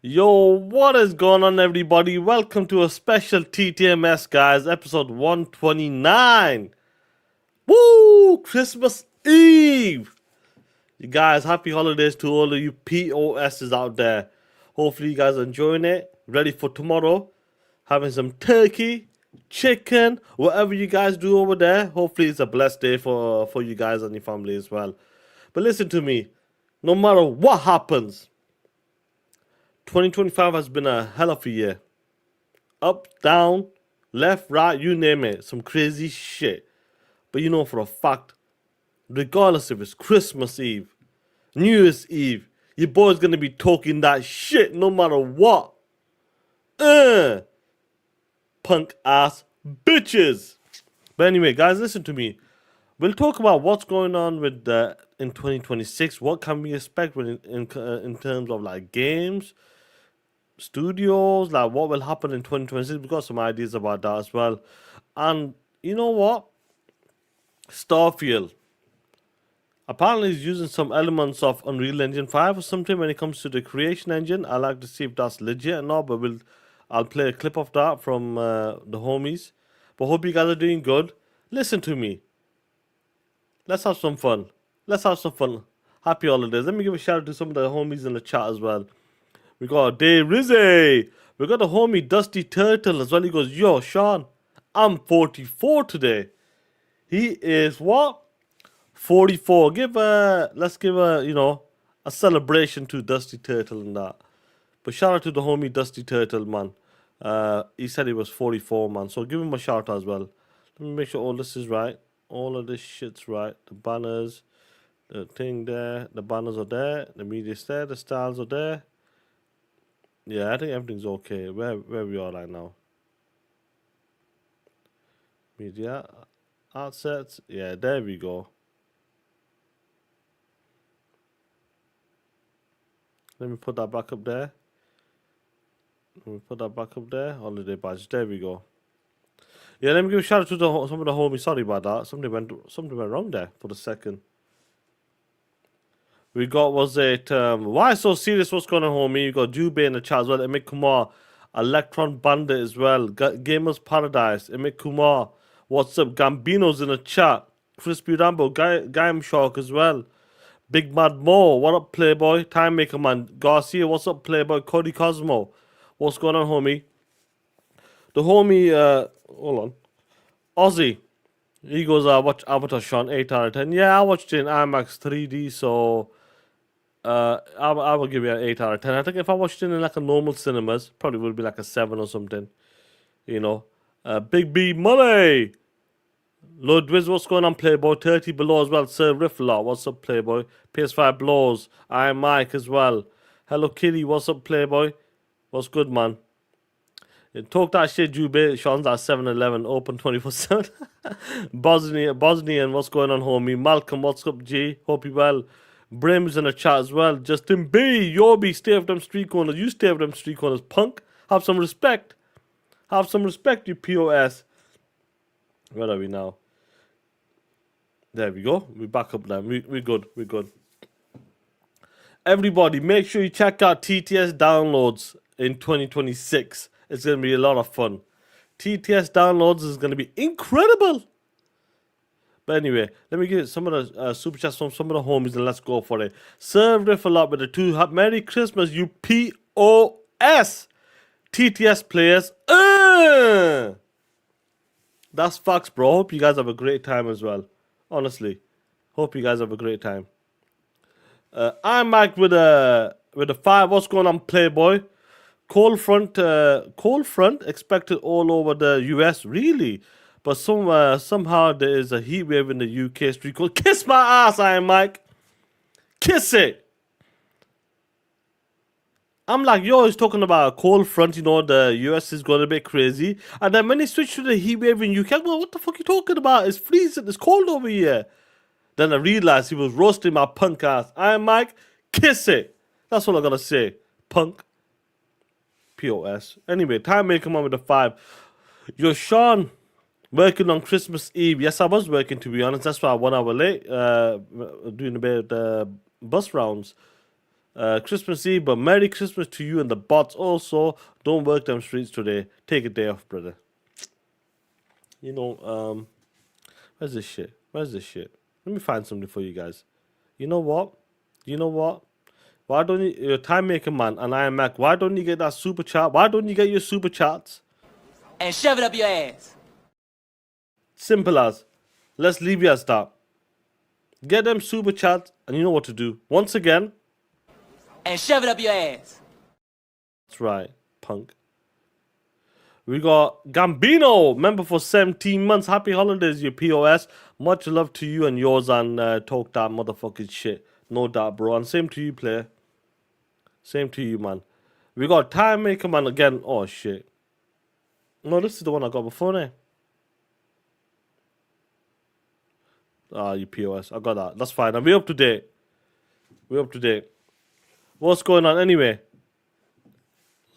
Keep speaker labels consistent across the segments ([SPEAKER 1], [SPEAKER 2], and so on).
[SPEAKER 1] Yo, what is going on, everybody? Welcome to a special TTMS, guys, episode 129. Woo! Christmas Eve! You guys, happy holidays to all of you POSs out there. Hopefully, you guys are enjoying it. Ready for tomorrow. Having some turkey, chicken, whatever you guys do over there. Hopefully, it's a blessed day for you guys and your family as well. But listen to me. No matter what happens, 2025 has been a hell of a year. Up, down, left, right, you name it. Some crazy shit. But you know for a fact, regardless if it's Christmas Eve, New Year's Eve, your boy's gonna be talking that shit no matter what. Punk ass bitches. But anyway, guys, listen to me. We'll talk about what's going on with in 2026. What can we expect in terms of like games, studios, like what will happen in 2026. We've got some ideas about that as well. And you know what? Starfield. Apparently, it's using some elements of Unreal Engine 5 or something when it comes to the creation engine. I like to see if that's legit or not, but I'll play a clip of that from the homies. But hope you guys are doing good. Listen to me. Let's have some fun. Let's have some fun. Happy holidays. Let me give a shout out to some of the homies in the chat as well. We got Dave Rizzy. We got the homie Dusty Turtle as well. He goes, yo, Sean, I'm 44 today. He is what? 44. Let's give a celebration to Dusty Turtle and that. But shout out to the homie Dusty Turtle, man. He said he was 44, man. So give him a shout out as well. Let me make sure all this is right. All of this shit's right. The banners, the thing there, the banners are there, the media's there, the styles are there. Yeah, I think everything's okay. Where we are right now. Media, art sets. Yeah, there we go. Let me put that back up there. Holiday badge. There we go. Yeah, let me give a shout out to some of the homies. Sorry about that. Something went wrong there for the second. We got, was it, why so serious? What's going on, homie? You got Jubei in the chat as well. Emik Kumar, Electron Bandit as well. Gamers Paradise, Emik Kumar. What's up? Gambino's in the chat. Crispy Rambo, Gaim Shark as well. Big Mad Mo, what up, Playboy? Time Maker Man, Garcia, what's up, Playboy? Cody Cosmo, what's going on, homie? The homie, hold on. Ozzy, he goes, watch Avatar, Sean, 8 out of 10. Yeah, I watched it in IMAX 3D, so I will give you an 8 out of 10. I think if I watched it in like a normal cinemas, probably would be like a 7 or something. You know. Big B Money. Lord Wiz, what's going on, Playboy? 30 below as well. Sir Riffler, what's up, Playboy? PS5 blows. I am Mike as well. Hello Kitty, what's up, Playboy? What's good, man? Talk that shit, Jube. Sean's at 7-Eleven, open 24/7. Bosnian, what's going on, homie? Malcolm, what's up, G? Hope you well. Brim's in the chat as well. Justin B, Yobi, stay off them street corners. You stay off them street corners, punk. Have some respect. Have some respect, you POS. Where are we now? There we go. We're back up there. We're good. We're good. Everybody, make sure you check out TTS downloads in 2026. It's going to be a lot of fun. TTS downloads is going to be incredible. But anyway, let me get some of the super chats from some of the homies and let's go for it. Serve Riff a lot with the two. Merry Christmas, you POS TTS players. That's facts, bro. Hope you guys have a great time as well. Honestly, hope you guys have a great time. I'm Mike with a 5. What's going on, Playboy? Cold front expected all over the US, really, but somehow there is a heat wave in the UK street called kiss my ass. I am Mike, kiss it. I'm like, yo, he's talking about a cold front, the US is going a bit crazy, and then when he switched to the heat wave in UK, well, what the fuck you talking about? It's freezing, it's cold over here. Then I realized he was roasting my punk ass. I am Mike, kiss it. That's all I gotta say, punk. POS. Anyway, time may come on with a 5. Yo, Sean, working on Christmas Eve. Yes, I was working, to be honest. That's why I'm 1 hour late, doing a bit of the bus rounds. Christmas Eve, but Merry Christmas to you and the bots also. Don't work them streets today. Take a day off, brother. Where's this shit? Where's this shit? Let me find something for you guys. You know what? You know what? Why don't you, you're a time maker man, and I am Mac. Why don't you get that super chat? Why don't you get your super chats?
[SPEAKER 2] And shove it up your ass.
[SPEAKER 1] Simple as. Let's leave you as that. Get them super chats, and you know what to do. Once again.
[SPEAKER 2] And shove it up your ass.
[SPEAKER 1] That's right, punk. We got Gambino, member for 17 months. Happy holidays, you POS. Much love to you and yours, and talk that motherfucking shit. No doubt, bro. And same to you, player. Same to you, man. We got Time Maker Man again. Oh, shit. No, this is the one I got before now. Ah, you POS. I got that. That's fine. And we're up to date. We're up to date. What's going on anyway?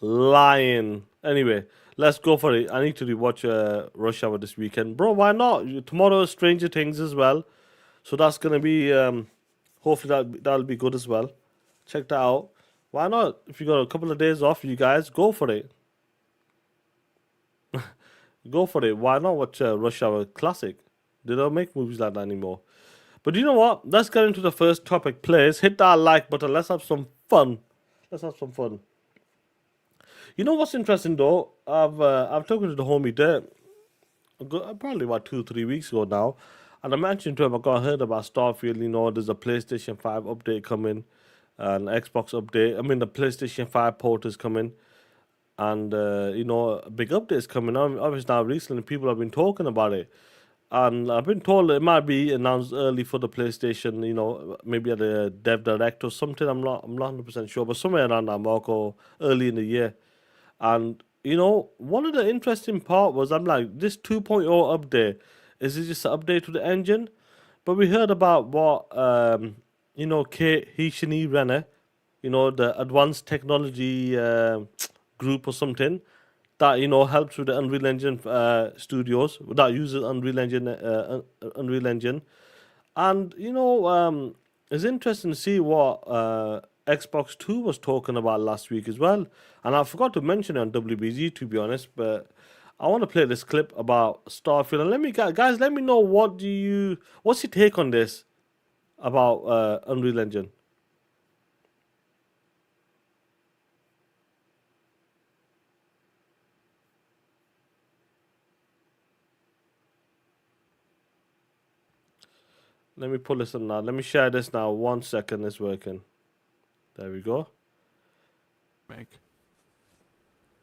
[SPEAKER 1] Lying. Anyway, let's go for it. I need to rewatch Rush Hour this weekend. Bro, why not? Tomorrow is Stranger Things as well. So that's going to be... hopefully that'll be good as well. Check that out. Why not? If you got a couple of days off, you guys, go for it. Go for it. Why not watch Rush Hour Classic? They don't make movies like that anymore. But you know what? Let's get into the first topic, please. Hit that like button. Let's have some fun. Let's have some fun. You know what's interesting though? I've talked to the homie there probably about 2-3 weeks ago now, and I mentioned to him I got heard about Starfield. You know, there's a PlayStation 5 update coming, an Xbox update. I mean, the PlayStation 5 port is coming, and you know, a big update is coming. Obviously, now recently people have been talking about it, and I've been told it might be announced early for the PlayStation. You know, maybe at the Dev Direct or something. I'm not 100% sure, but somewhere around that mark or early in the year. And you know, one of the interesting part was I'm like, this 2.0 update, is it just an update to the engine? But we heard about what you know, Kate Hishini Renner, you know, the advanced technology group or something that, you know, helps with the Unreal Engine studios that uses Unreal Engine. And you know, it's interesting to see what Xbox Two was talking about last week as well. And I forgot to mention it on WBG, to be honest, but I want to play this clip about Starfield. And let me guys, let me know what's your take on this about Unreal Engine. Let me pull this up now. Let me share this now. 1 second, it's working. There we go.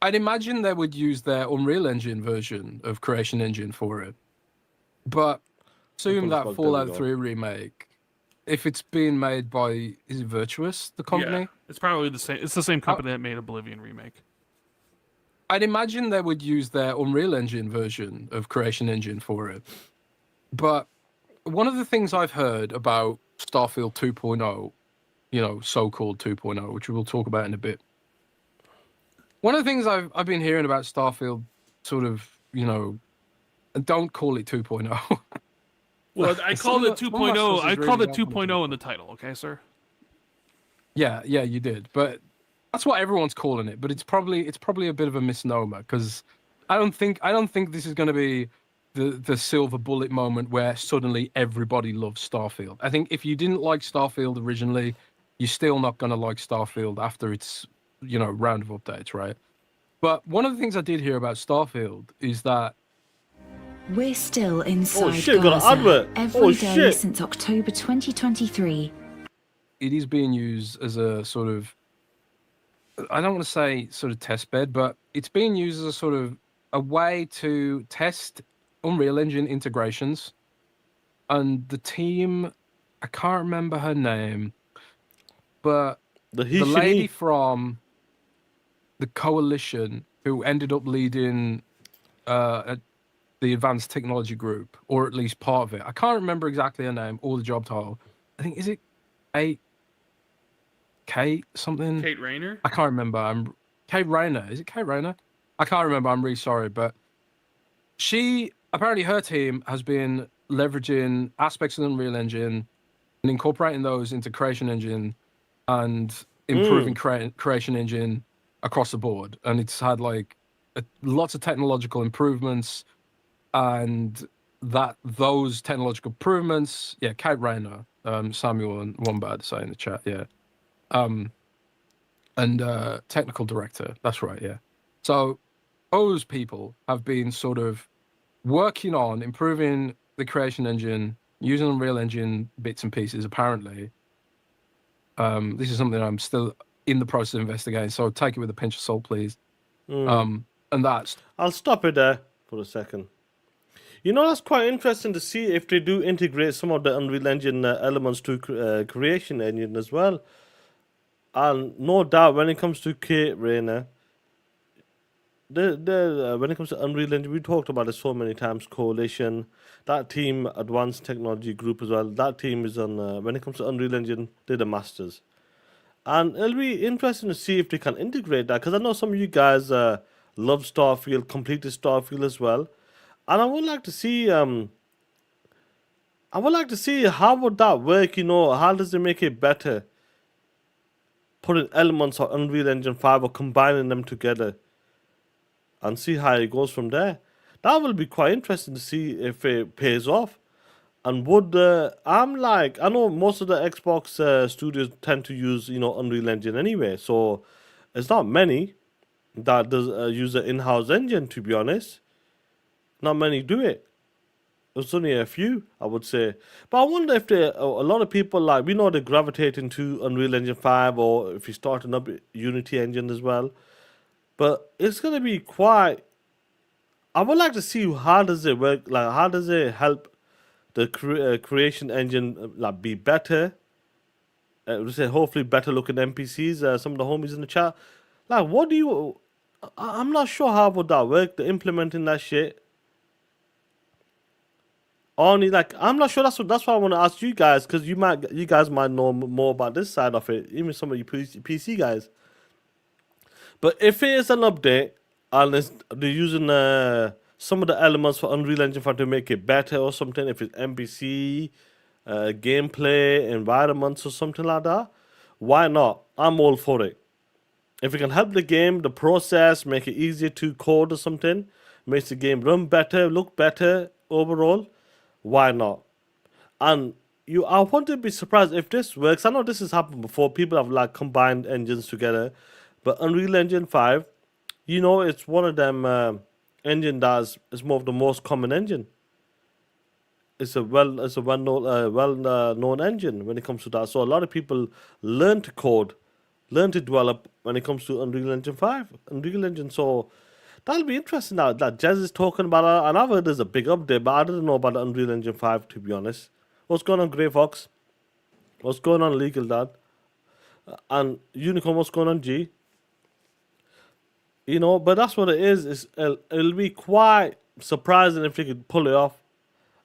[SPEAKER 3] I'd imagine they would use their Unreal Engine version of Creation Engine for it. But assume that Fallout 3 remake, if it's being made by, is it Virtuous, the company?
[SPEAKER 4] Yeah, it's probably the same. It's the same company that made Oblivion remake.
[SPEAKER 3] I'd imagine they would use their Unreal Engine version of Creation Engine for it. But one of the things I've heard about Starfield 2.0, you know, so-called 2.0, which we'll talk about in a bit. One of the things I've been hearing about Starfield, sort of, you know, don't call it 2.0.
[SPEAKER 4] Well, I called it 2.0. I called it 2.0 in the title. Okay, sir.
[SPEAKER 3] Yeah, you did, but that's what everyone's calling it. But it's probably a bit of a misnomer, because I don't think this is going to be the silver bullet moment where suddenly everybody loves Starfield. I think if you didn't like Starfield originally, you're still not going to like Starfield after its, you know, round of updates, right? But one of the things I did hear about Starfield is that
[SPEAKER 5] we're still inside
[SPEAKER 1] shit,
[SPEAKER 5] Gaza
[SPEAKER 1] got an advert.
[SPEAKER 5] every day since October 2023.
[SPEAKER 3] It is being used as a sort of, I don't want to say sort of test bed, but it's being used as a sort of a way to test Unreal Engine integrations. And the team, I can't remember her name, but the lady from the coalition who ended up leading the Advanced Technology Group, or at least part of it. I can't remember exactly her name or the job title. I think, is it Kate something?
[SPEAKER 4] Kate Rayner?
[SPEAKER 3] I can't remember. Kate Rayner. Is it Kate Rayner? I can't remember. I'm really sorry. But apparently her team has been leveraging aspects of the Unreal Engine and incorporating those into Creation Engine and improving creation engine across the board, and it's had like lots of technological improvements, and those technological improvements, yeah, Kate Rayner, Samuel and Wombat say in the chat, yeah, and technical director, that's right, yeah. So those people have been sort of working on improving the creation engine using Unreal Engine bits and pieces, apparently. This is something I'm still in the process of investigating, so take it with a pinch of salt, please. And that's...
[SPEAKER 1] I'll stop it there for a second. You know, that's quite interesting to see if they do integrate some of the Unreal Engine elements to Creation Engine as well. And no doubt, when it comes to Kate Rayner, when it comes to Unreal Engine, we talked about it so many times. Coalition, that team, Advanced Technology Group as well. That team is on. When it comes to Unreal Engine, they're the masters, and it'll be interesting to see if they can integrate that. Because I know some of you guys love Starfield, completed Starfield as well, and I would like to see. I would like to see how would that work. You know, how does it make it better? Putting elements of Unreal Engine 5 or combining them together, and see how it goes from there. That will be quite interesting to see if it pays off. And would I know most of the Xbox studios tend to use Unreal Engine anyway, so it's not many that does use an in-house engine. To be honest, not many do it. There's only a few, I would say. But I wonder if a lot of people, like, we know they gravitate into Unreal Engine 5, or if you're starting up Unity Engine as well. But it's going to be quite... I would like to see how does it work, like how does it help the creation engine like be better. We say hopefully better looking NPCs, some of the homies in the chat. Like, what do you... I'm not sure how would that work, the implementing that shit. Only like I'm not sure. That's what I want to ask you guys, because you guys might know more about this side of it, even some of you PC guys. But if it is an update and they're using some of the elements for Unreal Engine 5 to make it better or something, if it's NPC, gameplay, environments or something like that, why not? I'm all for it. If it can help the game, the process, make it easier to code or something, makes the game run better, look better overall, why not? And I wouldn't be surprised if this works. I know this has happened before. People have like combined engines together, but Unreal Engine 5, it's one of them engine that's is more of the most common engine. It's a well known engine when it comes to that. So a lot of people learn to code, learn to develop when it comes to Unreal Engine 5, Unreal Engine. So that'll be interesting now that Jez is talking about it. And I've heard there's a big update, but I didn't know about the Unreal Engine 5, to be honest. What's going on, Grey Fox? What's going on, Legal Dad? And Unicorn, what's going on, G? But that's what it is. It'll be quite surprising if they could pull it off.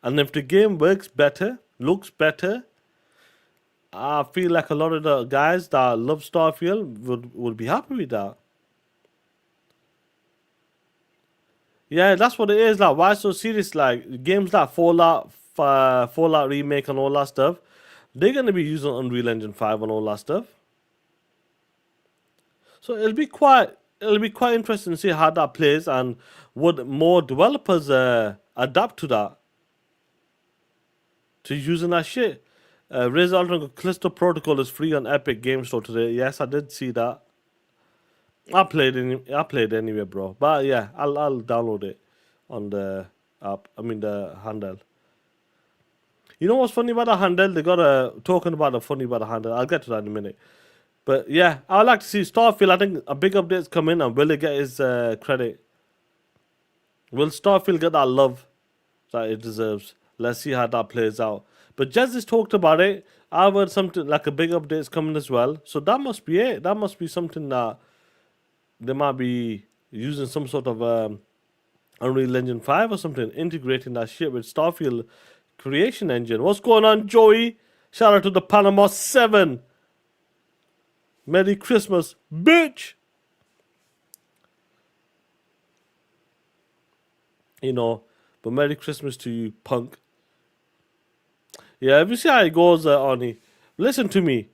[SPEAKER 1] And if the game works better, looks better, I feel like a lot of the guys that love Starfield would be happy with that. Yeah, that's what it is. Like, why so serious? Like, games like Fallout Remake and all that stuff, they're going to be using Unreal Engine 5 and all that stuff. So it'll be quite interesting to see how that plays, and would more developers adapt to that, to using that shit. Razer Ultimate Callisto Protocol is free on Epic Game Store today. Yes, I did see that. I played anyway, bro. But yeah, I'll download it on the app. I mean the handheld. You know what's funny about the handheld? They got talking about the funny about the handheld. I'll get to that in a minute. But yeah, I'd like to see Starfield. I think a big update's coming, and will it get his credit? Will Starfield get that love that it deserves? Let's see how that plays out. But Jez has talked about it. I've heard something like a big update's coming as well. So that must be it. That must be something that they might be using some sort of Unreal Engine 5 or something, integrating that shit with Starfield Creation Engine. What's going on, Joey? Shout out to the Panama 7. Merry Christmas, bitch! But Merry Christmas to you, punk. Yeah, if you see how it goes, Arnie, listen to me.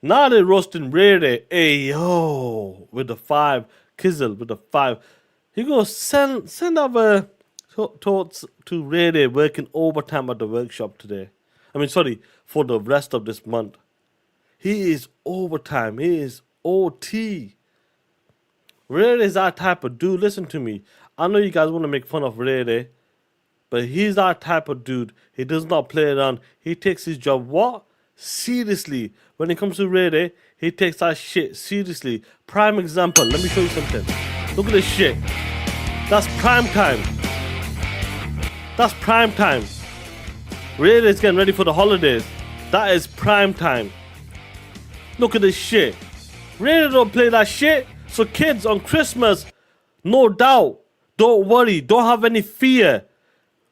[SPEAKER 1] Now they're roasting Ray Ray. Hey, yo, with the 5. Kizzle with the 5. He goes, send over thoughts to Ray Ray working overtime at the workshop today. I mean, sorry, for the rest of this month. He is overtime. He is OT. Ray Ray is that type of dude. Listen to me. I know you guys want to make fun of Ray Ray, but he's that type of dude. He does not play around. He takes his job what? Seriously. When it comes to Ray Ray, he takes that shit seriously. Prime example. Let me show you something. Look at this shit. That's prime time. That's prime time. Ray Ray's getting ready for the holidays. That is prime time. Look at this shit. Ray Ray don't play that shit. So kids on Christmas, no doubt, don't worry, don't have any fear.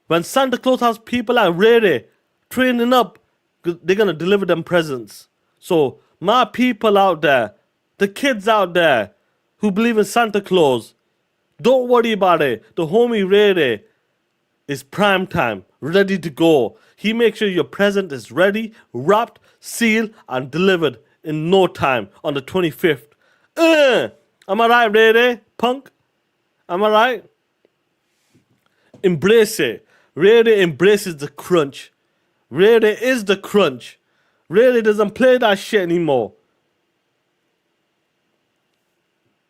[SPEAKER 1] When Santa Claus has people like Ray Ray training up, they're going to deliver them presents. So my people out there, the kids out there who believe in Santa Claus, don't worry about it. The homie Ray Ray is prime time, ready to go. He makes sure your present is ready, wrapped, sealed, and delivered in no time on the 25th. Am I right, Ray Ray? Punk? Am I right? Embrace it. Ray Ray embraces the crunch. Ray Ray is the crunch. Ray Ray doesn't play that shit anymore.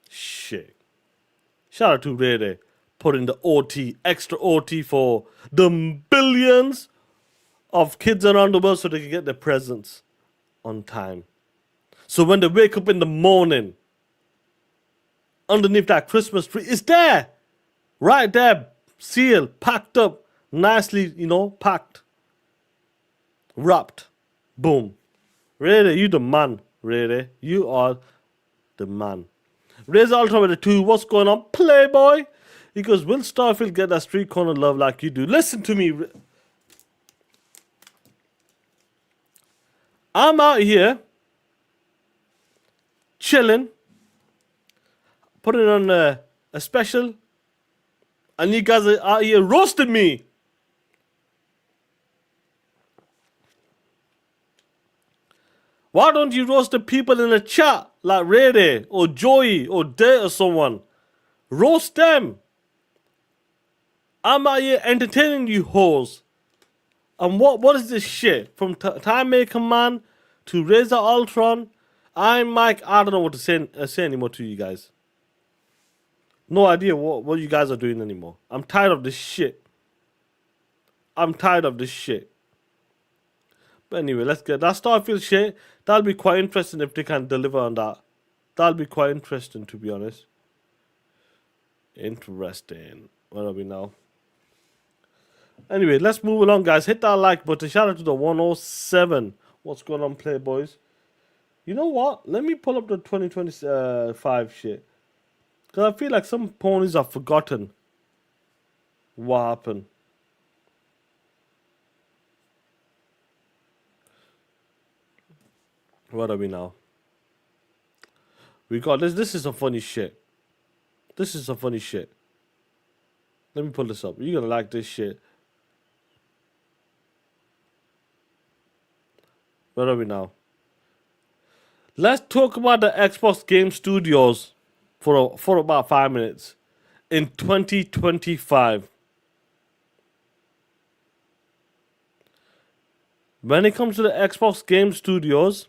[SPEAKER 1] Shit. Shout out to Ray Ray. Putting the OT, extra OT for the billions of kids around the world so they can get their presents on time. So when they wake up in the morning, underneath that Christmas tree, it's there. Right there. Sealed, packed up, nicely, packed. Wrapped. Boom. Ray Ray, you the man, Ray Ray. You are the man. Ray's Ultra with the 2. What's going on, Playboy? He goes, will Starfield get that street corner love like you do? Listen to me. I'm out here chilling, putting on a special, and you guys are out here roasting me. Why don't you roast the people in the chat like Ray Ray or Joey or Dirt or someone? Roast them. I'm out here entertaining you hoes. And what is this shit? From Time Maker Man to Razor Ultron, I'm Mike. I don't know what to say anymore to you guys. No idea what you guys are doing anymore. I'm tired of this shit. I'm tired of this shit. But anyway, let's get that Starfield shit. That'll be quite interesting if they can deliver on that. That'll be quite interesting, to be honest. Interesting. Where are we now? Anyway, let's move along, guys. Hit that like button. Shout out to the 107. What's going on, Playboys? You know what? Let me pull up the 2025 shit. Because I feel like some ponies are forgotten what happened. What are we now? We got this. This is some funny shit. This is some funny shit. Let me pull this up. You're going to like this shit. Where are we now? Let's talk about the Xbox Game Studios for about 5 minutes in 2025. When it comes to the Xbox Game Studios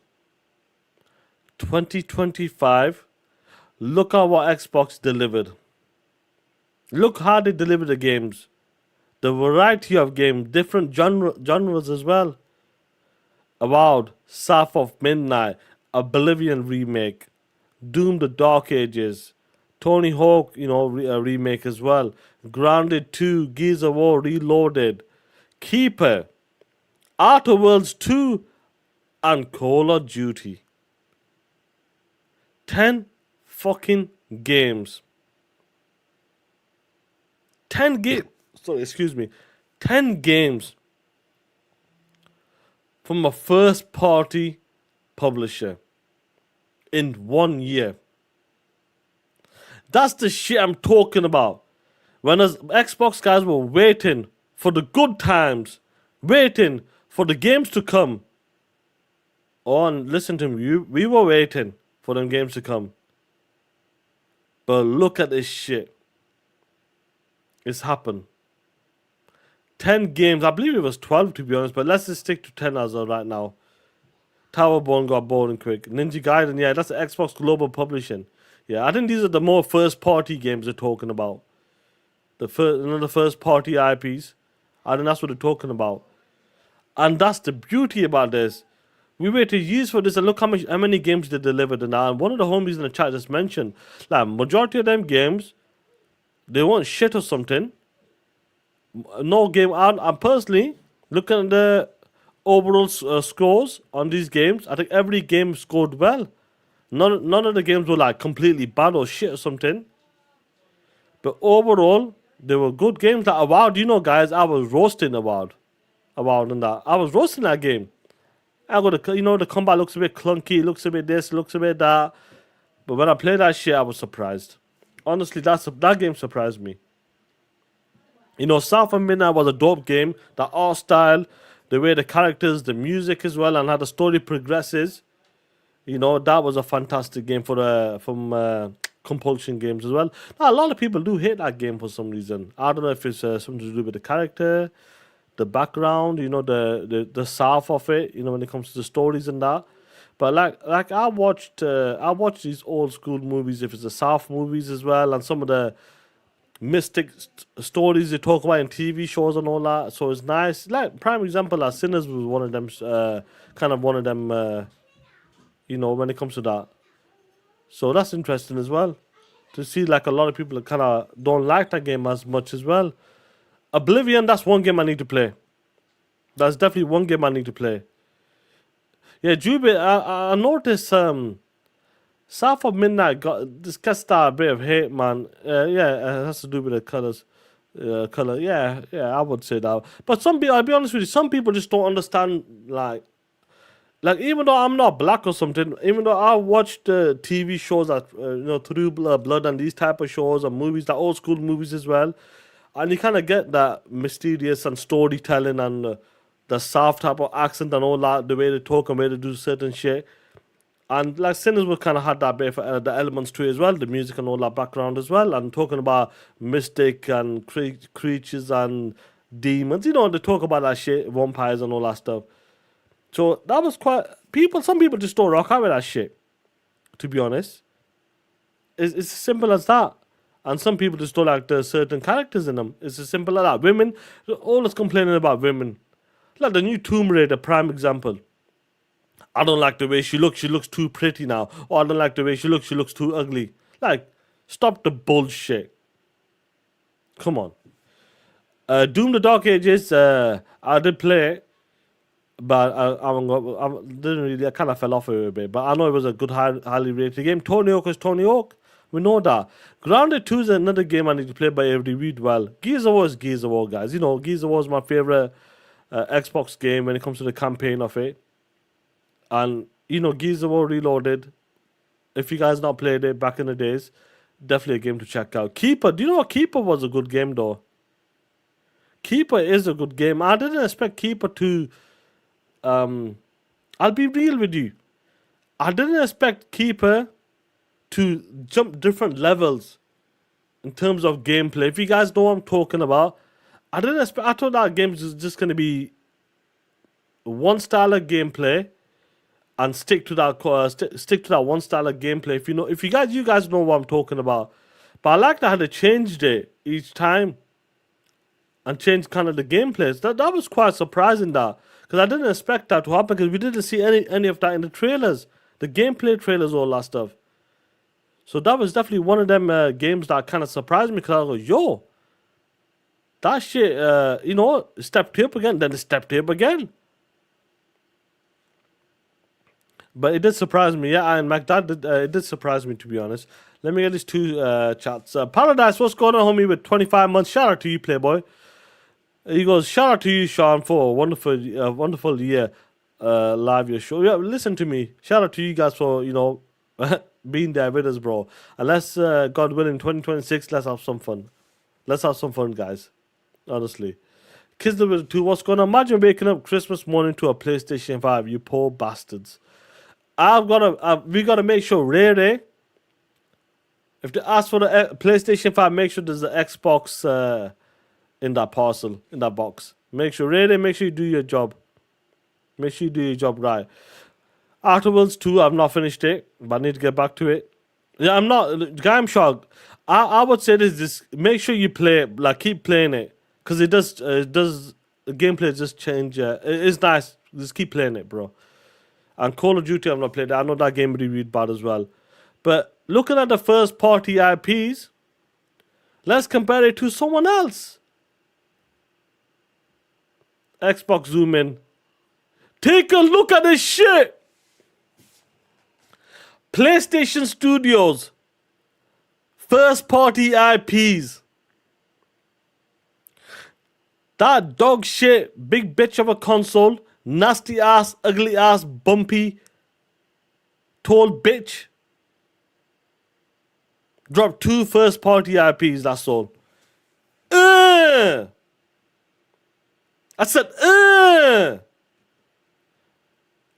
[SPEAKER 1] 2025, look at what Xbox delivered. Look how they deliver the games. The variety of games, different genres as well. Avowed, South of Midnight, Oblivion remake, Doom the Dark Ages, Tony Hawk, remake as well, Grounded 2, Gears of War Reloaded, Keeper, Outer Worlds 2, and Call of Duty. 10 fucking games. 10 games. Sorry, excuse me. 10 games from a first party publisher in 1 year. That's the shit I'm talking about. When us Xbox guys were waiting for the good times, waiting for the games to come, On, listen to me. We were waiting for them games to come. But look at this shit. It's happened. 10 games. I believe it was 12 to be honest, but let's just stick to 10 as of right now. Towerborn got boring quick. Ninja Gaiden, yeah, that's Xbox Global Publishing. Yeah, I think these are the more first party games they're talking about. The first party IPs. I think that's what they're talking about. And that's the beauty about this. We waited years for this, and look how many games they delivered now. And one of the homies in the chat just mentioned, like, majority of them games, they weren't shit or something. No game out. I'm personally looking at the overall scores on these games. I think every game scored well. None of the games were like completely bad or shit or something. But overall, they were good games. Like Avowed, you know, guys, I was roasting Avowed and that. I was roasting that game. I got the combat looks a bit clunky, looks a bit this, looks a bit that. But when I played that shit, I was surprised. Honestly, that game surprised me. You know, South of Midnight was a dope game. The art style, the way the characters, the music as well, and how the story progresses. You know, that was a fantastic game from Compulsion Games as well. Now, a lot of people do hate that game for some reason. I don't know if it's something to do with the character, the background, you know, the south of it, you know, when it comes to the stories and that. But like I watched these old school movies, if it's the South movies as well, and some of the mystic stories they talk about in TV shows and all that. So it's nice. Like prime example, like Sinners was one of them, kind of one of them. You know, when it comes to that. So that's interesting as well. To see like a lot of people kind of don't like that game as much as well. Oblivion, that's one game I need to play. That's definitely one game I need to play. Yeah, Jubit, I noticed South of Midnight gets that a bit of hate, man. It has to do with the colors. Color, yeah, I would say that. But I'll be honest with you, some people just don't understand, like even though I'm not black or something, even though I watch the TV shows that Through Blood and these type of shows and movies, the old school movies as well, and you kind of get that mysterious and storytelling and the soft type of accent and all that, the way they talk and way they do certain shit. And like Sinners would kind of had that bit of the elements to it as well, the music and all that background as well, and talking about mystic and creatures and demons. You know, they talk about that shit, vampires and all that stuff. So that was some people just don't rock out with that shit, to be honest. It's as simple as that. And some people just don't like the certain characters in them. It's as simple as that. Women, always complaining about women. Like the new Tomb Raider, prime example. I don't like the way she looks too pretty now. Or I don't like the way she looks too ugly. Like, stop the bullshit. Come on. Doom the Dark Ages, I did play it. But I kind of fell off a bit. But I know it was a good, highly rated game. Tony Hawk is Tony Hawk. We know that. Grounded 2 is another game I need to play, but it reviewed well. Gears of War is Gears of War, guys. You know, Gears of War is my favorite Xbox game when it comes to the campaign of it. And, you know, Gears of War Reloaded. If you guys not played it back in the days, definitely a game to check out. Keeper. Do you know what Keeper was a good game, though? Keeper is a good game. I didn't expect Keeper to... I'll be real with you. I didn't expect Keeper to jump different levels in terms of gameplay. If you guys know what I'm talking about, I thought that game was just going to be one style of gameplay and stick to that one style of gameplay. If you guys know what I'm talking about. But I like that how they changed it each time and changed kind of the gameplay. That was quite surprising, that. Because I didn't expect that to happen, because we didn't see any of that in the trailers. The gameplay trailers, all that stuff. So that was definitely one of them games that kind of surprised me, because I was like, yo, that shit, stepped up again, then it stepped up again. But it did surprise me, yeah, and Mac, it did surprise me, to be honest. Let me get these two chats. Paradise, what's going on, homie, with 25 months? Shout out to you, Playboy. He goes, shout out to you, Sean, for a wonderful year live your show. Yeah, listen to me. Shout out to you guys for, being there with us, bro. And let's, God willing, 2026, let's have some fun. Let's have some fun, guys. Honestly. Kids Level 2, what's going on? Imagine waking up Christmas morning to a PlayStation 5, you poor bastards. We gotta make sure Ray, if they ask for the PlayStation 5, make sure there's the Xbox in that parcel, in that box. Make sure you do your job. Make sure you do your job right. Outer Worlds 2, I've not finished it, but I need to get back to it. Yeah, I'm not. Guy, I'm shocked. I would say this: just make sure you play it, like keep playing it, because it does the gameplay just change. It's nice. Just keep playing it, bro. And Call of Duty, I've not played it. I know that game reviewed bad as well. But looking at the first party IPs, let's compare it to someone else. Xbox zoom in. Take a look at this shit. PlayStation Studios. First party IPs. That dog shit, big bitch of a console, nasty ass, ugly ass, bumpy, tall bitch. Dropped 2 first party IPs, that's all. I said,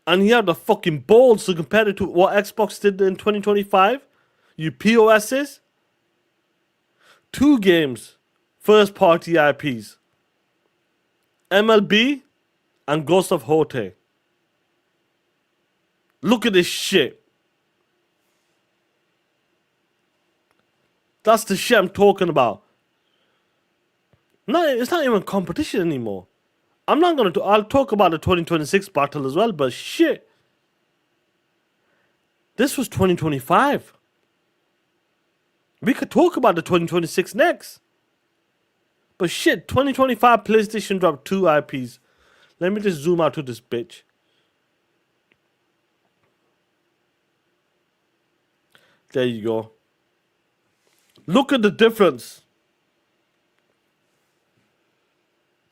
[SPEAKER 1] and he had the fucking balls to compare it to what Xbox did in 2025. You POSs. 2 games, first party IPs. MLB and Ghost of Hote. Look at this shit. That's the shit I'm talking about. No, it's not even competition anymore. I'll talk about the 2026 battle as well, but shit. This was 2025. We could talk about the 2026 next. But shit, 2025 PlayStation dropped 2 IPs. Let me just zoom out to this bitch. There you go. Look at the difference.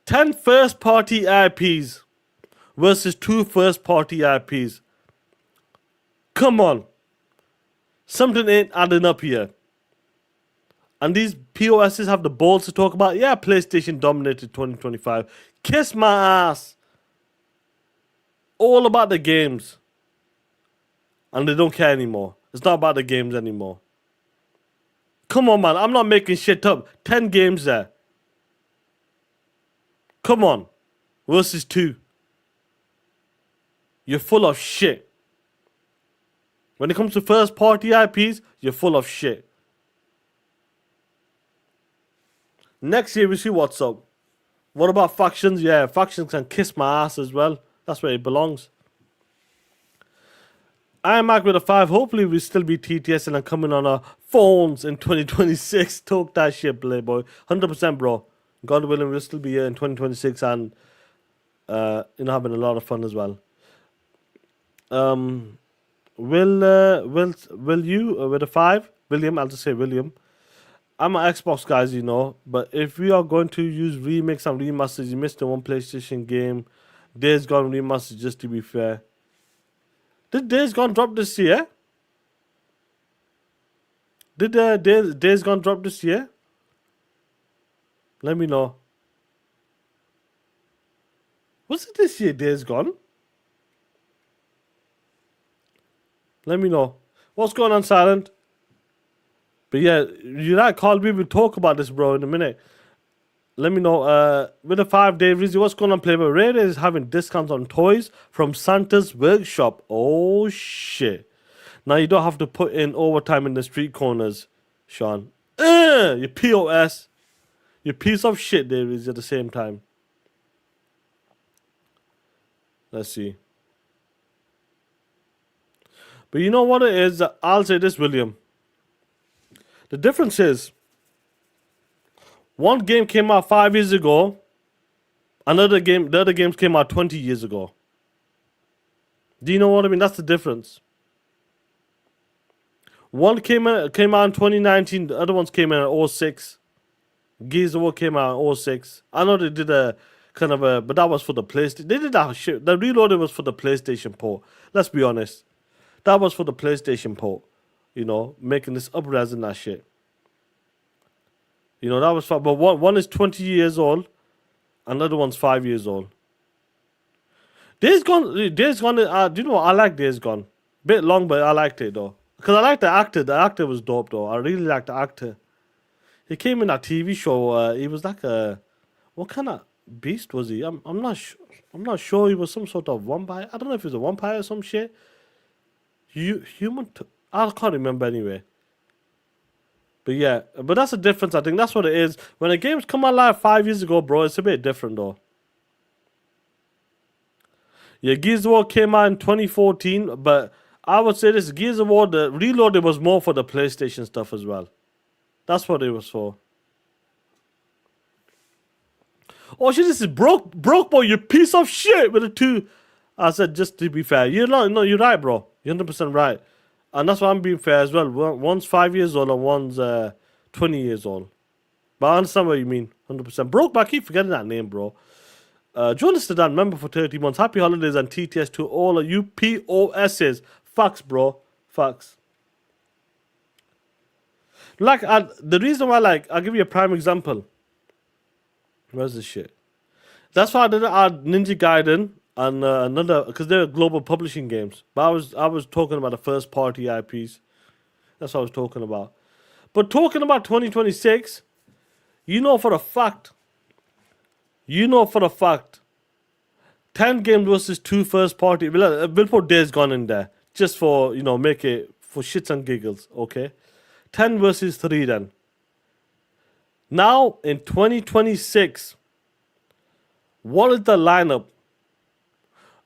[SPEAKER 1] 10 first party IPs versus 2 first party IPs. Come on. Something ain't adding up here. And these POSs have the balls to talk about, yeah, PlayStation dominated 2025. Kiss my ass. All about the games. And they don't care anymore. It's not about the games anymore. Come on, man. I'm not making shit up. 10 games there. Come on. Versus 2. You're full of shit. When it comes to first party IPs, you're full of shit. Next year, we see what's up. What about factions? Yeah, factions can kiss my ass as well. That's where it belongs. I'm Mac with a 5. Hopefully, we'll still be TTS and I'm coming on our phones in 2026. Talk that shit, playboy. 100%, bro. God willing, we'll still be here in 2026 and having a lot of fun as well. Will you with a 5? William, I'll just say William. I'm an Xbox guys, you know, but if we are going to use remakes and remasters, you missed the one PlayStation game. Days Gone remastered, just to be fair. Did Days Gone drop this year? Did Days Gone drop this year? Let me know. Was it this year, Days Gone? Let me know. What's going on, Silent? But yeah, you're right, Carl. We will talk about this, bro, in a minute. Let me know. With a 5 day Rizzy, what's going on, Playboy? Raider is having discounts on toys from Santa's Workshop. Oh, shit. Now you don't have to put in overtime in the street corners, Sean. You POS. You piece of shit, there is at the same time. Let's see. But you know what it is? I'll say this, William. The difference is, one game came out 5 years ago, the other games came out 20 years ago. Do you know what I mean? That's the difference. One came out in 2019, the other ones came out in 06. Gears of War came out in 06. I know they did a kind of a, but that was for the PlayStation. They did that shit. The Reloaded was for the PlayStation port. Let's be honest. That was for the PlayStation port. You know, making this up-res and that shit. You know, that was fun. But one is 20 years old. Another one's 5 years old. Days Gone. Do you know what? I like Days Gone. Bit long, but I liked it though. Because I liked the actor. The actor was dope though. I really liked the actor. He came in that TV show. He was like a, what kind of beast was he? I'm not sure. I'm not sure. He was some sort of vampire. I don't know if he was a vampire or some shit. I can't remember anyway. But yeah, but that's the difference. I think that's what it is. When a game's come out like 5 years ago, bro, it's a bit different though. Yeah, Gears of War came out in 2014, but I would say this Gears of War, the Reloaded was more for the PlayStation stuff as well. That's what it was for. Oh shit, this is broke boy, you piece of shit with a 2. I said, just to be fair. You're right, bro. You're 100% right. And that's why I'm being fair as well. One's 5 years old and one's 20 years old. But I understand what you mean, 100%. Broke, but I keep forgetting that name, bro. Jonas Sedan, member for 30 months. Happy holidays and TTS to all of you POSs. Facts, bro. Facts. Like, the reason why, like, I'll give you a prime example. Where's this shit? That's why I didn't add Ninja Gaiden and another, because they're global publishing games. But I was talking about the first party IPs. That's what I was talking about. But talking about 2026, you know for a fact, 10 games versus 2 first party. We'll put Days Gone in there. Just for, make it for shits and giggles, okay? 10 versus 3 then. Now, in 2026, what is the lineup?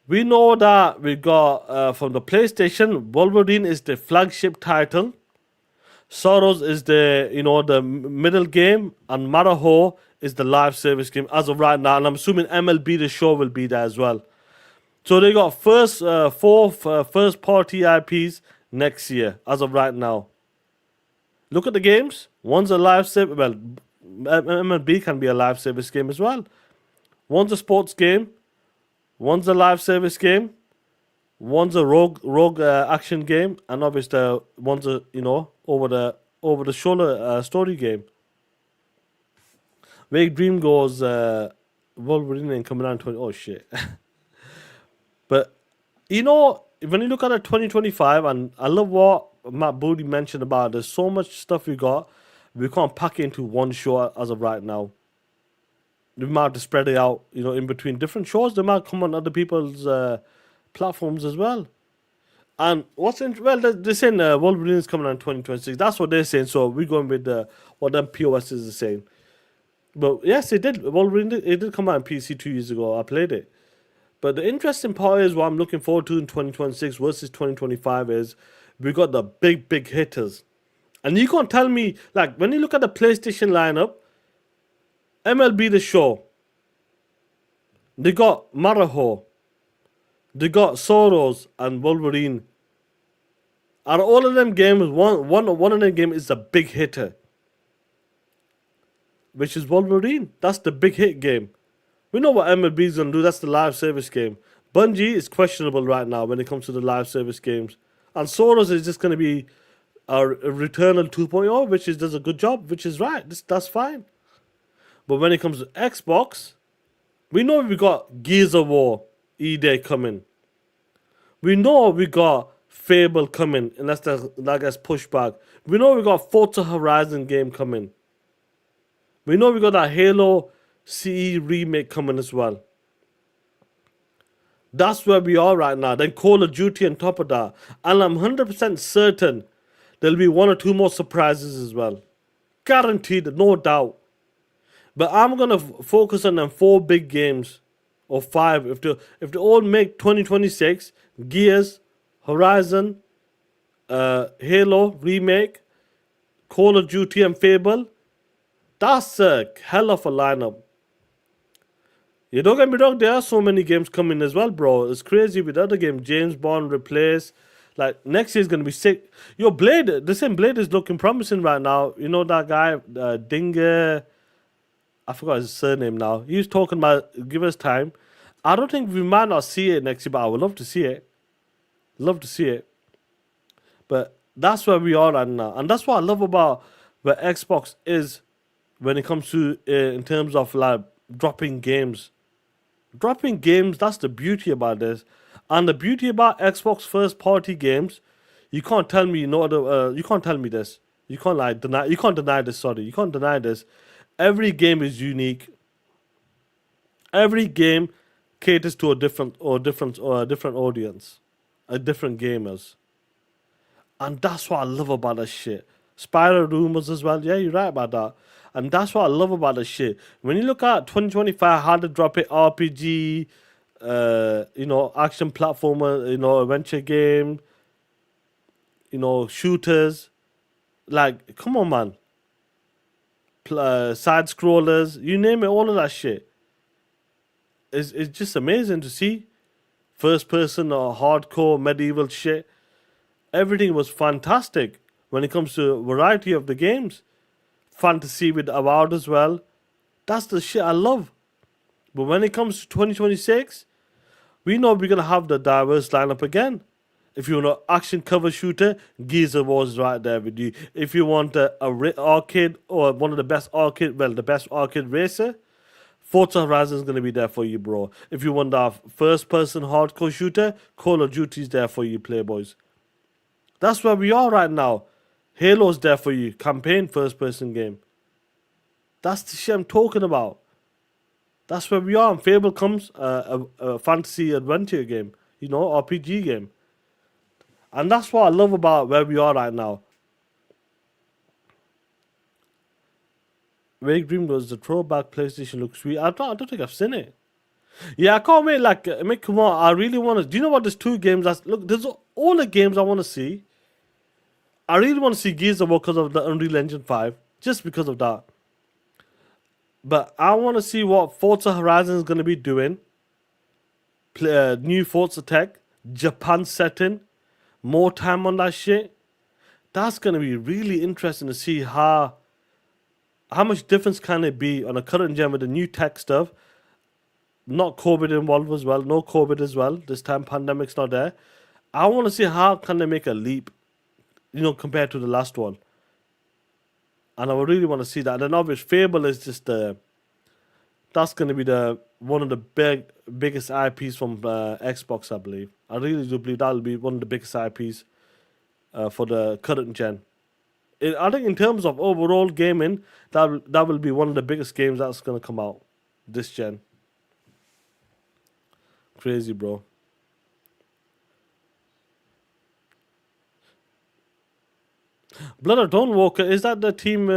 [SPEAKER 1] We know that we got, from the PlayStation, Wolverine is the flagship title. Soros is the middle game. And Maraho is the live service game as of right now. And I'm assuming MLB The Show will be there as well. So they got four first party IPs next year as of right now. Look at the games. One's a live service. Well, MLB can be a live service game as well. One's a sports game. One's a live service game. One's a rogue action game, and obviously one's a over the shoulder story game. Vague Dream goes Wolverine and coming out 20. Oh shit! But when you look at it 2025, and I love what Matt Booty mentioned about there's so much stuff we can't pack into one show as of right now. We might have to spread it out, in between different shows. They might come on other people's platforms as well. And they're saying Wolverine is coming out in 2026. That's what they're saying. So we're going with what them POSs are saying. But yes, it did. Wolverine it did come out on PC 2 years ago. I played it. But the interesting part is what I'm looking forward to in 2026 versus 2025 is we got the big hitters. And you can't tell me, like, when you look at the PlayStation lineup, MLB The Show, they got Maraho, they got Soros and Wolverine. Out of all of them games, one of them games is a big hitter, which is Wolverine. That's the big hit game. We know what MLB is going to do. That's the live service game. Bungie is questionable right now when it comes to the live service games. And Soros is just going to be a Returnal 2.0, which does a good job, which is right. That's fine. But when it comes to Xbox, we know we got Gears of War E-Day coming. We know we got Fable coming, and that gets pushed back. We know we got Forza Horizon game coming. We know we got that Halo CE remake coming as well. That's where we are right now. Then Call of Duty on top of that. And I'm 100% certain there'll be 1 or 2 more surprises as well. Guaranteed, no doubt. But I'm going to focus on them 4 big games. Or 5. If they all make 2026, Gears, Horizon, Halo remake, Call of Duty and Fable, that's a hell of a lineup. You don't get me wrong, there are so many games coming as well, bro. It's crazy with other games. James Bond replace. Like, next year's going to be sick. Yo, Blade, the same Blade is looking promising right now. You know that guy, Dinger, I forgot his surname now. He was talking about give us time. I don't think we might not see it next year, but I would love to see it. Love to see it. But that's where we are right now. And that's what I love about where Xbox is when it comes to, in terms of like dropping games. Dropping games, that's the beauty about this. And the beauty about Xbox first party games, you can't tell me you can't tell me this. You can't deny this, sorry. You can't deny this. Every game is unique. Every game caters to a different audience, a different gamers. And that's what I love about that shit. Spiral Rumors as well. Yeah, you're right about that. And that's what I love about this shit. When you look at 2025, how to drop it, RPG, action platformer, adventure game, shooters. Like, come on, man. Side scrollers, you name it, all of that shit. It's just amazing to see. First person or hardcore medieval shit. Everything was fantastic when it comes to variety of the games. Fantasy with Avowed as well. That's the shit I love. But when it comes to 2026, we know we're going to have the diverse lineup again. If you want an action cover shooter, Gears of War is right there with you. If you want arcade or one of the best the best arcade racer, Forza Horizon is going to be there for you, bro. If you want that first-person hardcore shooter, Call of Duty is there for you, playboys. That's where we are right now. Halo's there for you, campaign first-person game. That's the shit I'm talking about. That's where we are. And Fable comes, a fantasy adventure game, RPG game. And that's what I love about where we are right now. Vague Dream was the throwback PlayStation looks sweet. I don't think I've seen it. Yeah, I can't wait. Like, come on. I really want to. Do you know what? There's two games. There's all the games I want to see. I really want to see Gears of War because of the Unreal Engine 5. Just because of that. But I want to see what Forza Horizon is going to be doing. New Forza tech. Japan setting. More time on that shit. That's going to be really interesting to see how much difference can it be on a current gen with the new tech stuff. Not COVID involved as well. No COVID as well. This time pandemic's not there. I want to see how can they make a leap, compared to the last one. And I would really want to see that. And then obviously Fable is just that's going to be one of the biggest IPs from Xbox, I believe. I really do believe that'll be one of the biggest IPs for the current gen. I think in terms of overall gaming, that will be one of the biggest games that's going to come out this gen. Crazy, bro. Blood of Dawnwalker, is that the team,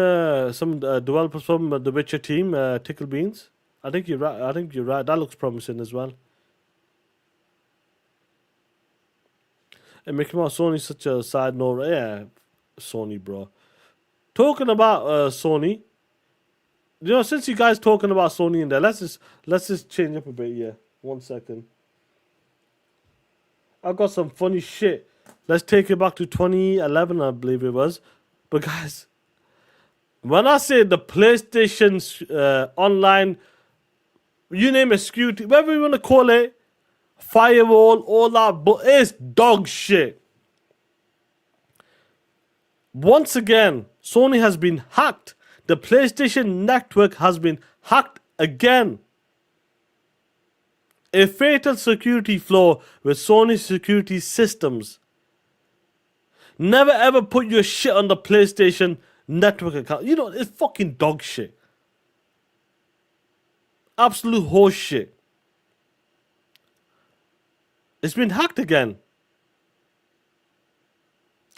[SPEAKER 1] some developers from the Witcher team, Tickle Beans? I think you're right. That looks promising as well. And Mickey Mouse, Sony's such a side note. Yeah, Sony, bro. Talking about Sony, since you guys talking about Sony in there, let's just change up a bit. Yeah, 1 second. I got some funny shit. Let's take it back to 2011, I believe it was. But guys, when I say the PlayStation's online, you name it, security, whatever you want to call it, firewall, all that, but it's dog shit. Once again, Sony has been hacked. The PlayStation network has been hacked again. A fatal security flaw with Sony security systems. Never ever put your shit on the PlayStation network account. It's fucking dog shit. Absolute horse shit. It's been hacked again.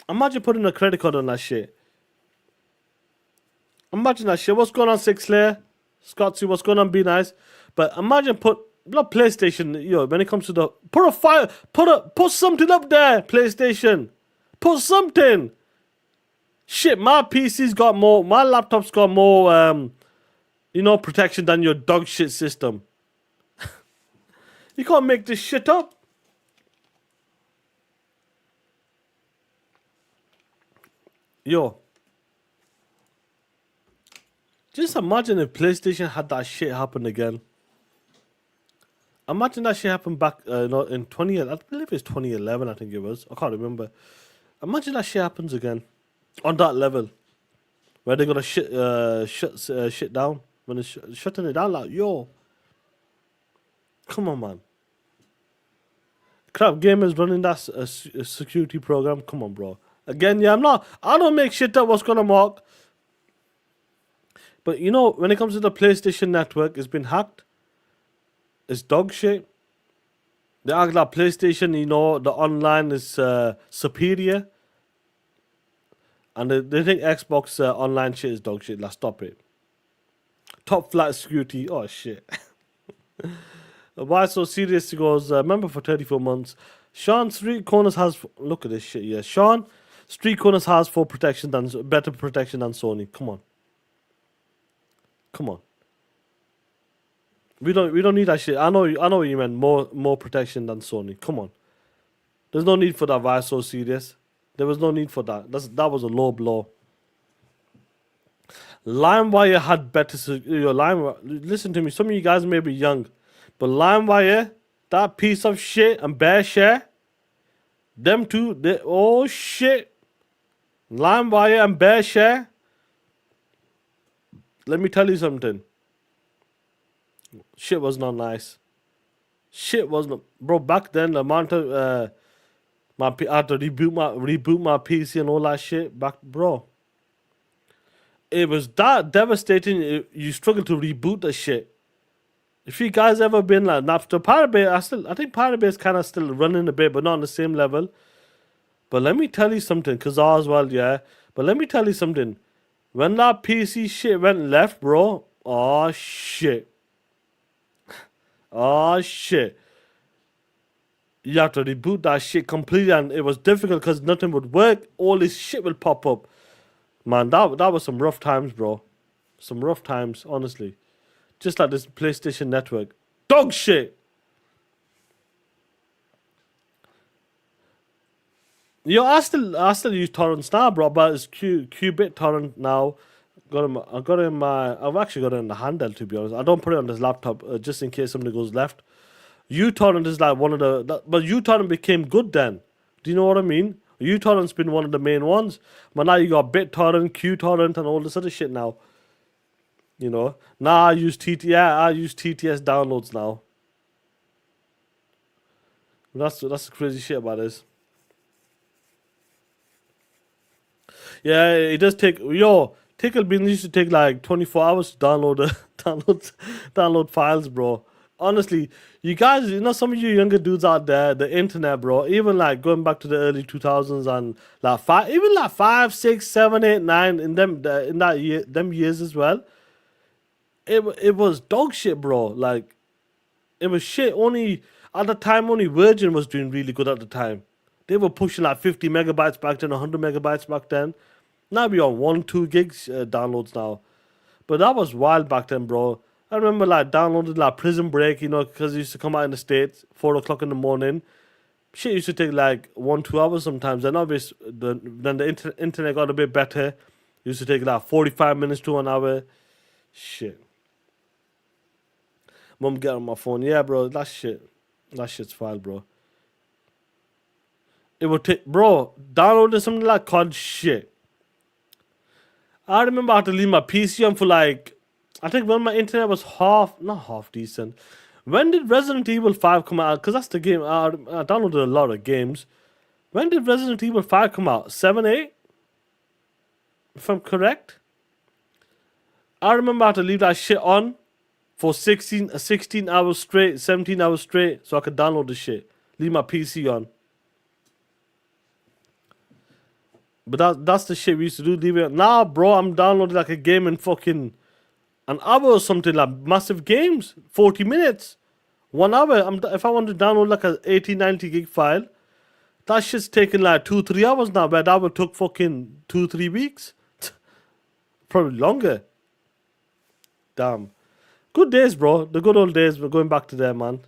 [SPEAKER 1] Imagine putting a credit card on that shit. Imagine that shit. What's going on, Six Layer? Scotsy, what's going on? Be nice. But imagine not PlayStation, when it comes to put something up there, PlayStation. Put something. Shit, my laptop's got more, protection than your dog shit system. You can't make this shit up. Yo. Just imagine if PlayStation had that shit happen again. Imagine that shit happened back in 20. I believe it's 2011. I think it was. I can't remember. Imagine that shit happens again, on that level, where they're gonna shut shit down. when it's shutting it down, like, yo, come on, man. Crap gamers running that security program. Come on, bro. Again, yeah, I don't make shit up what's gonna mark. But you know, when it comes to the PlayStation Network, it's been hacked. It's dog shit. They act like PlayStation, you know, the online is superior. And they think Xbox online shit is dog shit. Like, stop it. Top flight security. Oh, shit. Why so serious? He goes, member for 34 months. Sean Street Corners has... Look at this shit, yeah. Sean Street Corners has better protection than Sony. Come on. Come on. We don't need that shit. I know what you meant. More protection than Sony. Come on. There's no need for that. Why so serious? There was no need for that. That was a low blow. LimeWire had better. Listen to me. Some of you guys may be young, but LimeWire, that piece of shit, and BearShare, them two, oh shit. LimeWire and BearShare. Let me tell you something. Shit was not nice. Shit was not, bro. Back then, the amount of I had to reboot my PC and all that shit. Back, bro. It was that devastating. You struggle to reboot the shit. If you guys ever been like Napster, Pirate Bay, I think Pirate Bay is kind of still running a bit, but not on the same level. But let me tell you something, cause as well, yeah. But let me tell you something. When that PC shit went left, bro. Oh shit. Oh shit. You have to reboot that shit completely, and it was difficult because nothing would work. All this shit will pop up. Man, that was some rough times, bro. Some rough times, honestly. Just like this PlayStation Network. Dog shit! Yo, I still use torrents now, bro, but it's Qbit torrent now. I've actually got it in the handheld, to be honest. I don't put it on this laptop just in case something goes left. uTorrent is like one of but uTorrent became good then. Do you know what I mean? uTorrent's been one of the main ones. But now you got BitTorrent, QTorrent, and all this other shit now. You know? Now I use TTS downloads now. That's the crazy shit about this. Yeah, it does take... Yo, Tickle Bean used to take like 24 hours to download files, bro. Honestly, you guys, you know, some of you younger dudes out there, the internet, bro, even like going back to the early 2000s and like 5, 6, 7, 8, 9 in that year, them years as well. It was dog shit, bro. Like, it was shit. Only at the time, only Virgin was doing really good at the time. They were pushing like 50 megabytes back then, 100 megabytes back then. Now we on 1-2 gigs downloads now. But that was wild back then, bro. I remember like downloading like Prison Break, you know, because it used to come out in the States, 4 o'clock in the morning. Shit used to take like 1-2 hours sometimes. Then obviously, then the internet got a bit better. It used to take like 45 minutes to an hour. Shit. Mom get on my phone. Yeah, bro, that shit's fine, bro. It would take, bro, downloading something like COD shit. I remember I had to leave my PC on for like, I think when my internet was not half decent. When did Resident Evil 5 come out? Because that's the game. I downloaded a lot of games. When did Resident Evil 5 come out? 7, 8? If I'm correct. I remember I had to leave that shit on for 16 hours straight, 17 hours straight, so I could download the shit. Leave my PC on. But that's the shit we used to do. Leave it. Nah, bro, I'm downloading like a game in fucking an hour or something, like massive games. 40 minutes. 1 hour. If I want to download like a 80, 90 gig file, that shit's taking like 2-3 hours now, but that would took fucking 2-3 weeks. Probably longer. Damn. Good days, bro. The good old days. We're going back to there, man.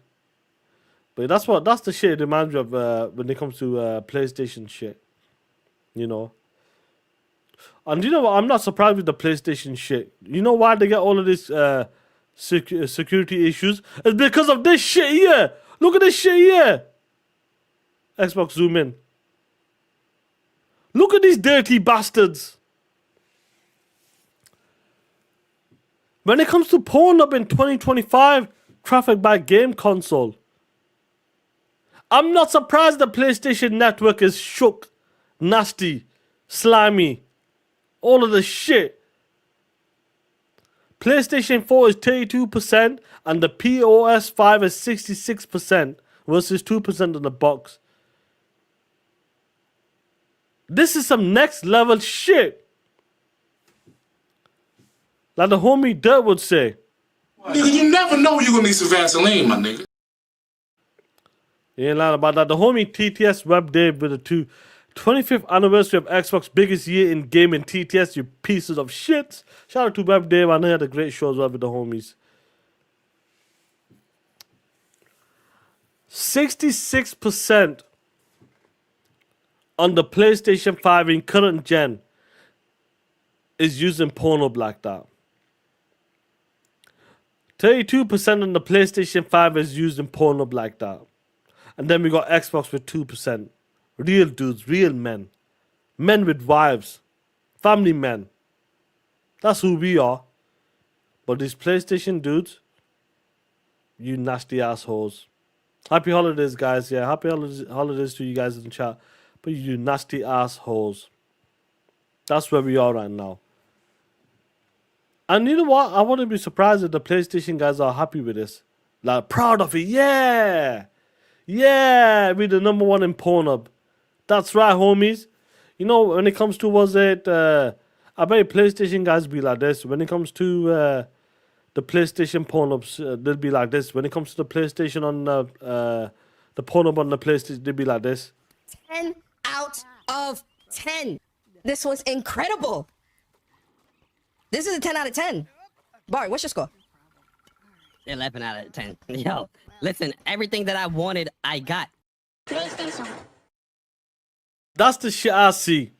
[SPEAKER 1] But that's the shit it reminds me of when it comes to PlayStation shit. You know. And you know what? I'm not surprised with the PlayStation shit. You know why they get all of this security issues? It's because of this shit here. Look at this shit here. Xbox zoom in. Look at these dirty bastards. When it comes to Pornhub in 2025, traffic by game console, I'm not surprised the PlayStation Network is shook, nasty, slimy, all of the shit. PlayStation 4 is 32% and the POS 5 is 66% versus 2% in the box. This is some next level shit. Like the homie Dirt would say.
[SPEAKER 6] Nigga, you never know you're gonna need some Vaseline, my nigga.
[SPEAKER 1] You ain't lying about that. The homie TTS Web Dave with the 25th anniversary of Xbox, biggest year in gaming. TTS, you pieces of shit. Shout out to Web Dave. I know he had a great show as well with the homies. 66% on the PlayStation 5 in current gen is using Pornhub like that. 32% on the PlayStation 5 is using Pornhub like that. And then we got Xbox with 2%. Real dudes, real men. Men with wives. Family men. That's who we are. But these PlayStation dudes, you nasty assholes. Happy holidays, guys. Yeah, happy holidays to you guys in the chat. But you nasty assholes. That's where we are right now. And you know what? I wouldn't be surprised if the PlayStation guys are happy with this. Like, proud of it. Yeah. Yeah, we're the number one in Pornhub. That's right, homies. You know, when it comes to, I bet PlayStation guys be like this. When it comes to the PlayStation Pornhubs, they'll be like this. When it comes to the PlayStation on the Pornhub on the PlayStation, they'll be like this.
[SPEAKER 7] 10 out of 10. This was incredible. This is a 10 out of 10. Bari, what's your score?
[SPEAKER 8] 11 out of 10. Yo, listen, everything that I wanted, I got.
[SPEAKER 1] That's the shit I see.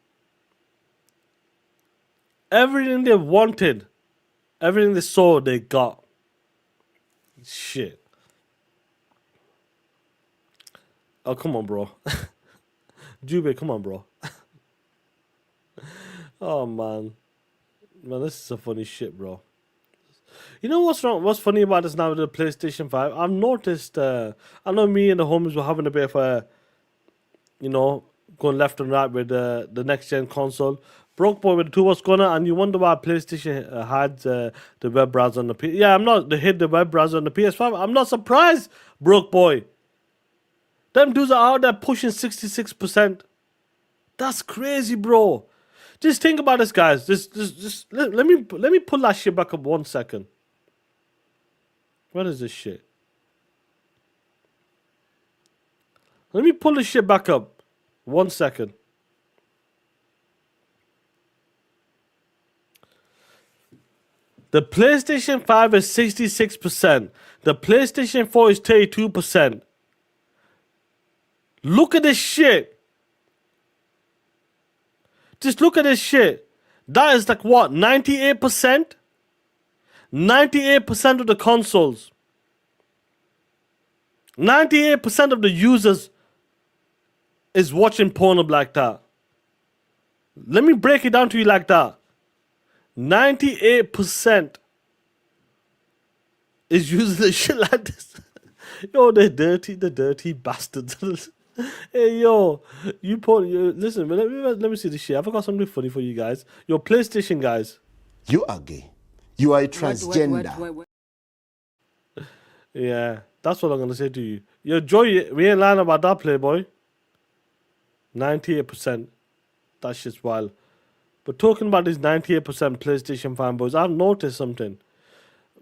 [SPEAKER 1] Everything they wanted, everything they saw, they got. Shit. Oh, come on, bro. Jube, come on, bro. Oh, man. Man, this is some funny shit, bro. You know what's wrong? What's funny about this now with the PlayStation 5? I've noticed, I know me and the homies were having a bit of a, going left and right with the next gen console. Broke boy with the 2, what's going on? And you wonder why PlayStation had the web browser on the PS. Yeah, they hid the web browser on the PS5. I'm not surprised, broke boy. Them dudes are out there pushing 66%. That's crazy, bro. Just think about this, guys. Just let me pull that shit back up 1 second. What is this shit? Let me pull this shit back up 1 second. The PlayStation 5 is 66%. The PlayStation 4 is 32%. Look at this shit. Just look at this shit. That is like what? 98%? 98% of the consoles. 98% of the users is watching Pornhub like that. Let me break it down to you like that. 98% is using the shit like this. Yo, they're dirty bastards. Hey, yo, listen, let me see this shit. I've got something funny for you guys. Your PlayStation guys.
[SPEAKER 9] You are gay. You are a transgender.
[SPEAKER 1] Yeah, that's what I'm going to say to you. Yo, Joy, we ain't lying about that, Playboy. 98%. That shit's wild. But talking about these 98% PlayStation fanboys, I've noticed something.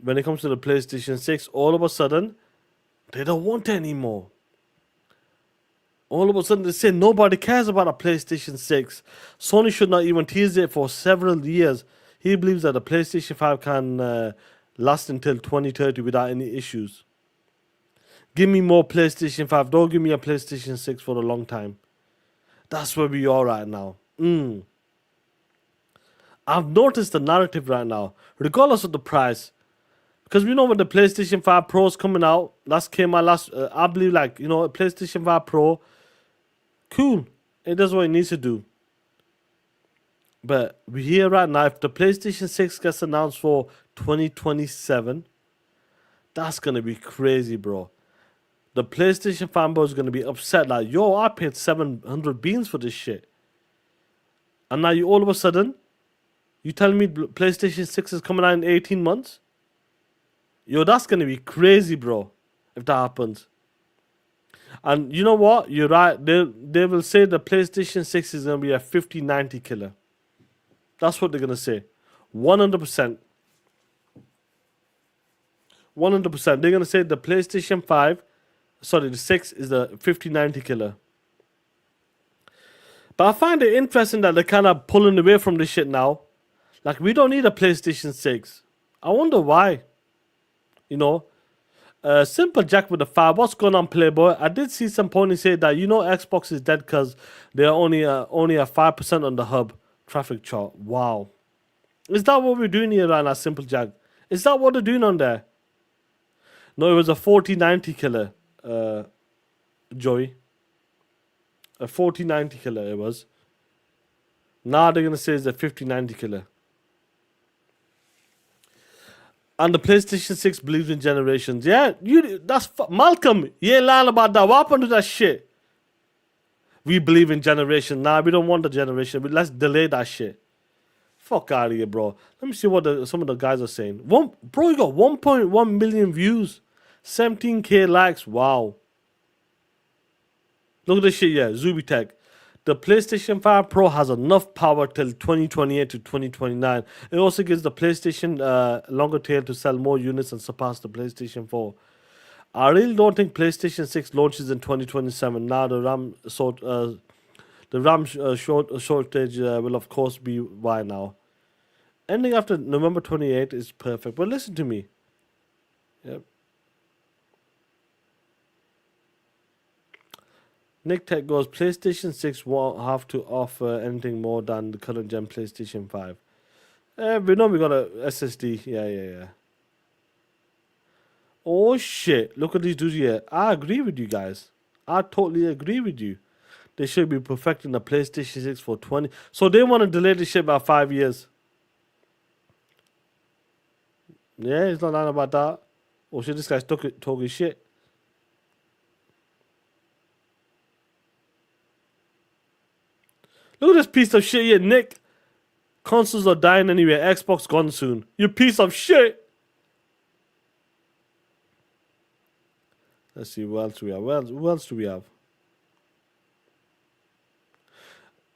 [SPEAKER 1] When it comes to the PlayStation 6, all of a sudden, they don't want it anymore. All of a sudden, they say nobody cares about a PlayStation 6. Sony should not even tease it for several years. He believes that the PlayStation 5 can last until 2030 without any issues. Give me more PlayStation 5. Don't give me a PlayStation 6 for a long time. That's where we are right now. I've noticed the narrative right now, regardless of the price. Because we know when the PlayStation 5 Pro is coming out, I believe, a PlayStation 5 Pro, cool. It does what it needs to do. But we're here right now. If the PlayStation 6 gets announced for 2027, that's going to be crazy, bro. The PlayStation fanboy is going to be upset. Like, yo, I paid 700 beans for this shit. And now you all of a sudden, you telling me PlayStation 6 is coming out in 18 months? Yo, that's going to be crazy, bro, if that happens. And you know what? You're right. They will say the PlayStation 6 is going to be a 5090 killer. That's what they're going to say. 100%. 100%. They're going to say the PlayStation 5, sorry, the 6 is the 5090 killer. But I find it interesting that they're kind of pulling away from this shit now. Like, we don't need a PlayStation 6. I wonder why. You know? Simple Jack with the 5. What's going on, Playboy? I did see some pony say that, you know, Xbox is dead because they're only a 5% on the hub traffic chart. Wow. Is that what we're doing here right now, Simple Jack? Is that what they're doing on there? No, it was a 4090 killer, Joey. A 4090 killer it was. Now they're going to say it's a 5090 killer. And the PlayStation 6 believes in generations. Yeah, that's Malcolm. You ain't lying about that. What happened to that shit? We believe in generation. Nah, we don't want the generation. But let's delay that shit. Fuck out of here, bro. Let me see what some of the guys are saying. Bro, you got 1.1 million views. 17k likes. Wow. Look at this shit, yeah. Zubitech. The PlayStation 5 Pro has enough power till 2028 to 2029. It also gives the PlayStation longer tail to sell more units and surpass the PlayStation 4. I really don't think PlayStation 6 launches in 2027. Now the RAM shortage will of course be why now. Ending after November 28 is perfect. But listen to me. Yep. Nick Tech goes, PlayStation 6 won't have to offer anything more than the current gen PlayStation 5. We know we got a SSD. Yeah. Oh shit. Look at these dudes here. I agree with you guys. I totally agree with you. They should be perfecting the PlayStation 6 for 20. So they want to delay the shit by 5 years. Yeah, he's not lying about that. Oh shit, this guy's talking shit. Look at this piece of shit here, Nick. Consoles are dying anyway. Xbox gone soon. You piece of shit. Let's see, what else do we have? What else do we have?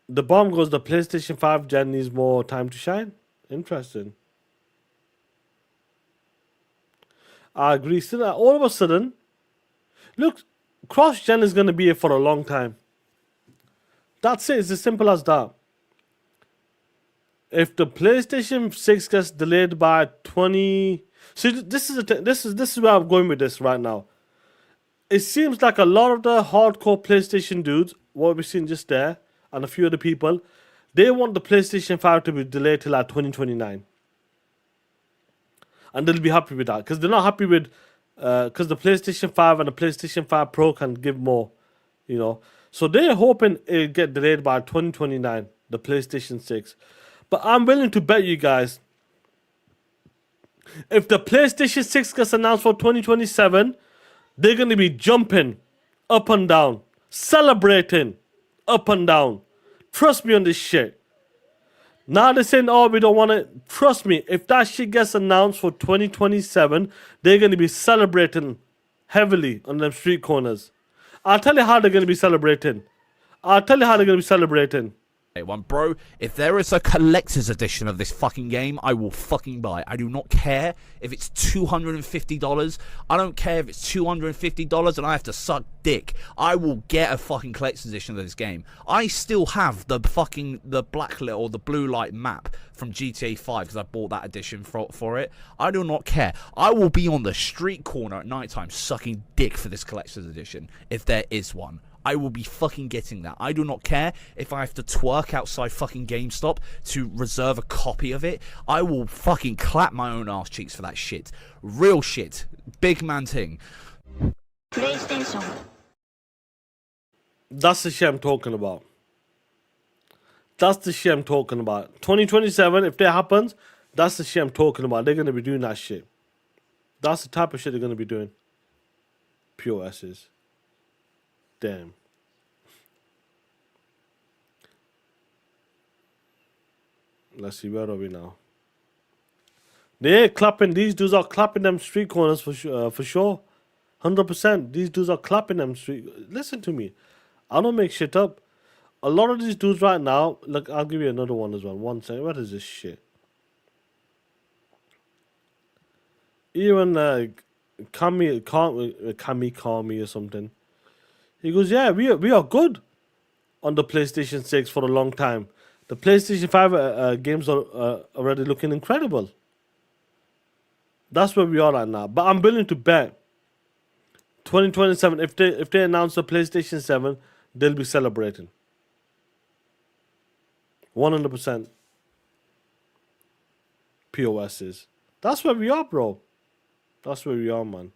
[SPEAKER 1] The bomb goes, the PlayStation 5 gen needs more time to shine. Interesting. I agree. So all of a sudden, look, cross-gen is going to be here for a long time. That's it. It's as simple as that. If the PlayStation 6 gets delayed by 20... See, this is where I'm going with this right now. It seems like a lot of the hardcore PlayStation dudes, what we've seen just there, and a few other people, they want the PlayStation 5 to be delayed till like 2029. And they'll be happy with that. Because they're not happy with... Because the PlayStation 5 and the PlayStation 5 Pro can give more, you know. So they're hoping it'll get delayed by 2029, the PlayStation 6. But I'm willing to bet you guys, if the PlayStation 6 gets announced for 2027, they're going to be jumping up and down, celebrating up and down. Trust me on this shit. Now they're saying, oh, we don't want it. Trust me, if that shit gets announced for 2027, they're going to be celebrating heavily on them street corners. I'll tell you how they're going to be celebrating.
[SPEAKER 10] One, bro, if there is a collector's edition of this fucking game, I will fucking buy it. I do not care if it's $250. I don't care if it's $250 and I have to suck dick. I will get a fucking collector's edition of this game. I still have the black light or the blue light map from GTA 5 because I bought that edition for it. I do not care. I will be on the street corner at nighttime sucking dick for this collector's edition if there is one. I will be fucking getting that. I do not care if I have to twerk outside fucking GameStop to reserve a copy of it. I will fucking clap my own ass cheeks for that shit. Real shit. Big man thing.
[SPEAKER 1] That's the shit I'm talking about. That's the shit I'm talking about. 2027, if that happens, that's the shit I'm talking about. They're gonna be doing that shit. That's the type of shit they're gonna be doing. POSs. Damn. Let's see, where are we now? They're clapping. These dudes are clapping them street corners for sure. 100%. These dudes are clapping them street. Listen to me. I don't make shit up. A lot of these dudes right now. Look, I'll give you another one as well. One second. What is this shit? Even Kami call me or something. He goes, yeah, we are good on the PlayStation 6 for a long time. The PlayStation 5 games are already looking incredible. That's where we are right now. But I'm willing to bet 2027, if they announce the PlayStation 7, they'll be celebrating. 100% POSs. That's where we are, bro. That's where we are, man.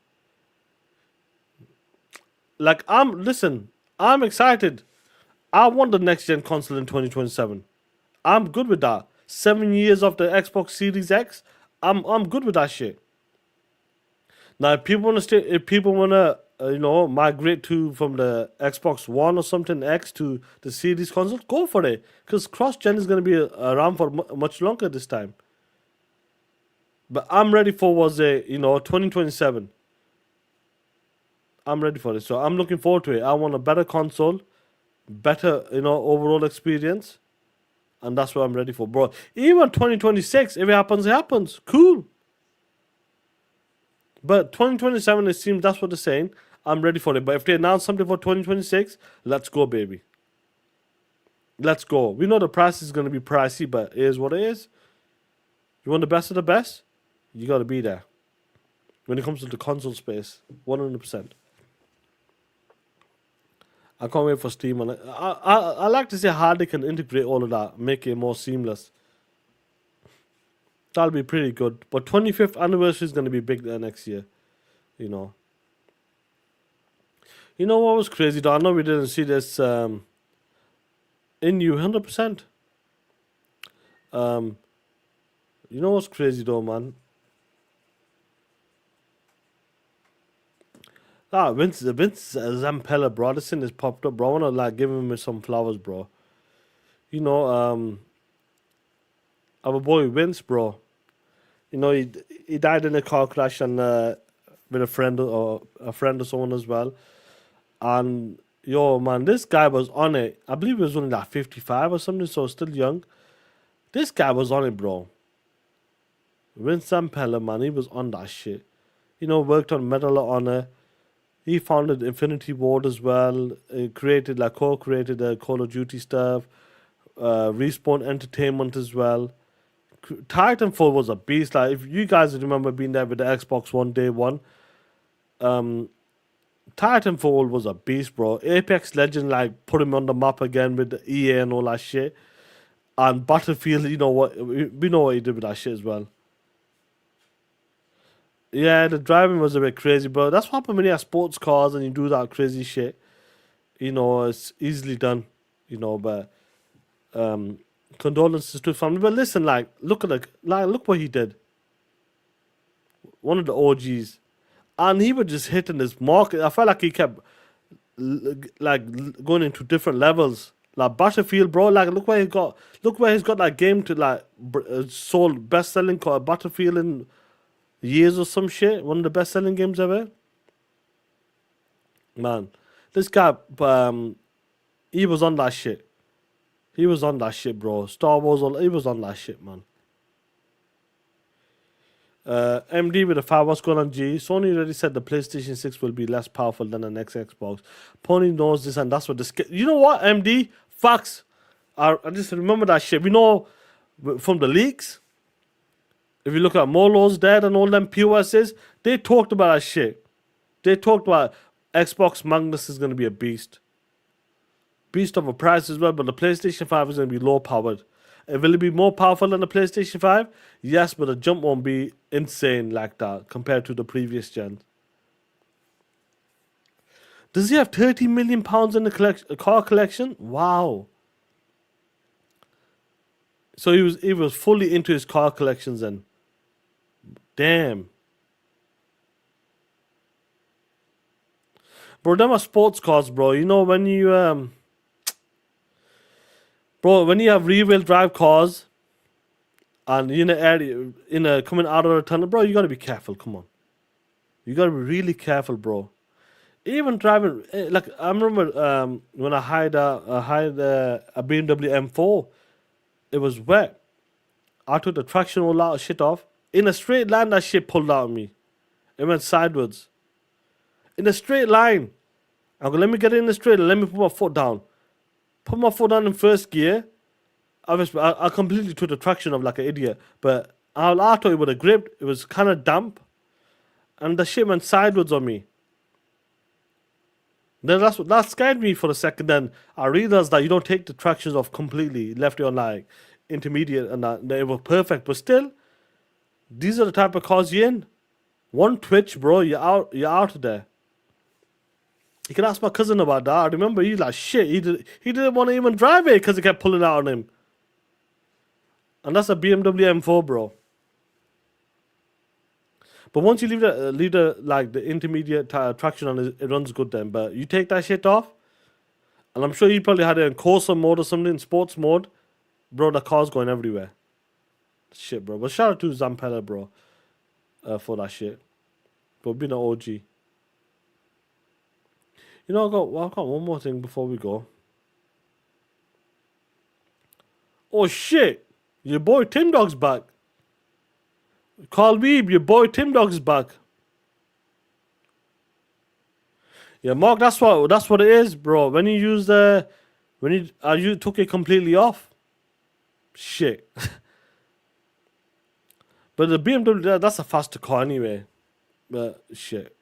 [SPEAKER 1] Like, I'm excited. I want the next gen console in 2027. I'm good with that. 7 years of the Xbox Series X, I'm good with that shit. Now, if people wanna migrate from the Xbox One or something X to the Series console, go for it. Because cross gen is gonna be around for much longer this time. But I'm ready for 2027. I'm ready for it. So I'm looking forward to it. I want a better console, better overall experience, and that's what I'm ready for, bro. Even 2026, if it happens, it happens. Cool. But 2027, it seems that's what they're saying. I'm ready for it. But if they announce something for 2026, let's go, baby. Let's go. We know the price is going to be pricey, but it is what it is. You want the best of the best? You got to be there. When it comes to the console space, 100%. I can't wait for Steam. And I like to see how they can integrate all of that, make it more seamless. That'll be pretty good. But 25th anniversary is going to be big next year. You know what was crazy though? I know we didn't see this in you 100%. You know what's crazy though, man? Vince Zampella, bro. This thing has popped up, bro. I wanna give him some flowers, bro. Our boy Vince, bro. He died in a car crash and with a friend or someone as well. And yo, man, this guy was on it. I believe he was only like 55 or something, so still young. This guy was on it, bro. Vince Zampella, man, he was on that shit. Worked on Medal of Honor. He founded Infinity Ward as well. Co-created Call of Duty stuff. Respawn Entertainment as well. Titanfall was a beast. Like, if you guys remember being there with the Xbox One day one, Titanfall was a beast, bro. Apex Legends put him on the map again with the EA and all that shit. And Battlefield, we know what he did with that shit as well. Yeah, the driving was a bit crazy, but that's what happens when you have sports cars and you do that crazy shit. It's easily done. But condolences to his family. But listen, look what he did. One of the OGs, and he was just hitting his mark. I felt like he kept going into different levels. Like Battlefield, bro. Look where he's got that game to sold best-selling Battlefield in years or some shit. One of the best-selling games ever. Man, this guy, he was on that shit. He was on that shit, bro. Star Wars, he was on that shit, man. MD with a 5, what's going on, G? Sony already said the PlayStation 6 will be less powerful than the next Xbox. Pony knows this, and that's what the... You know what, MD? Facts. I just remember that shit. We know from the leaks, if you look at Molo's Dead and all them POSs, they talked about that shit. They talked about Xbox Magnus is going to be a beast. Beast of a price as well, but the PlayStation 5 is going to be low powered. Will it be more powerful than the PlayStation 5? Yes, but the jump won't be insane like that compared to the previous gen. Does he have £30 million in the car collection? Wow. So he was fully into his car collections then. Damn. Bro, them are sports cars, bro. You know when you bro, when you have rear-wheel drive cars and in a area coming out of a tunnel, bro, you gotta be careful. Come on, you gotta be really careful, bro. Even driving, like I remember when I hired a BMW M4, it was wet. I took the traction all out of shit off. In a straight line, that shit pulled out of me. It went sideways. In a straight line. I go, let me get in the straight line. Let me put my foot down. Put my foot down in first gear. Obviously, I completely took the traction off like an idiot. But I thought it would have gripped. It was kind of damp. And the shit went sideways on me. Then that scared me for a second. Then I realized that you don't take the tractions off completely. Left it on like intermediate and that they were perfect. But still, these are the type of cars you're in. One twitch, bro, you're out of there. You can ask my cousin about that. I remember he's like, shit, he didn't want to even drive it because it kept pulling out on him. And that's a BMW M4, bro. But once you leave the intermediate traction on, it runs good then. But you take that shit off, and I'm sure you probably had it in Corsa mode or something, sports mode, bro. The car's going everywhere. Shit, bro. But shout out to Zampella, bro, for that shit. For being an OG. You know, I got one more thing before we go. Oh shit! Your boy Tim Dog's back. Carl Weeb, your boy Tim Dog's back. Yeah, Mark, that's what it is, bro. When you use you took it completely off. Shit. But the BMW, that's a faster car anyway. But shit.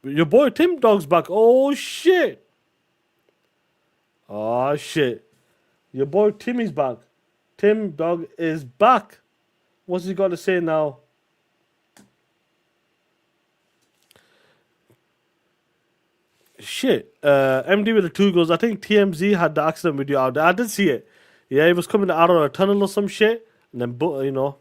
[SPEAKER 1] Your boy Tim Dog's back. Oh shit. Oh shit. Your boy Timmy's back. Tim Dog is back. What's he got to say now? Shit. MD with the 2 goes, I think TMZ had the accident video out there. I did see it. Yeah, he was coming out of a tunnel or some shit. And then, you know.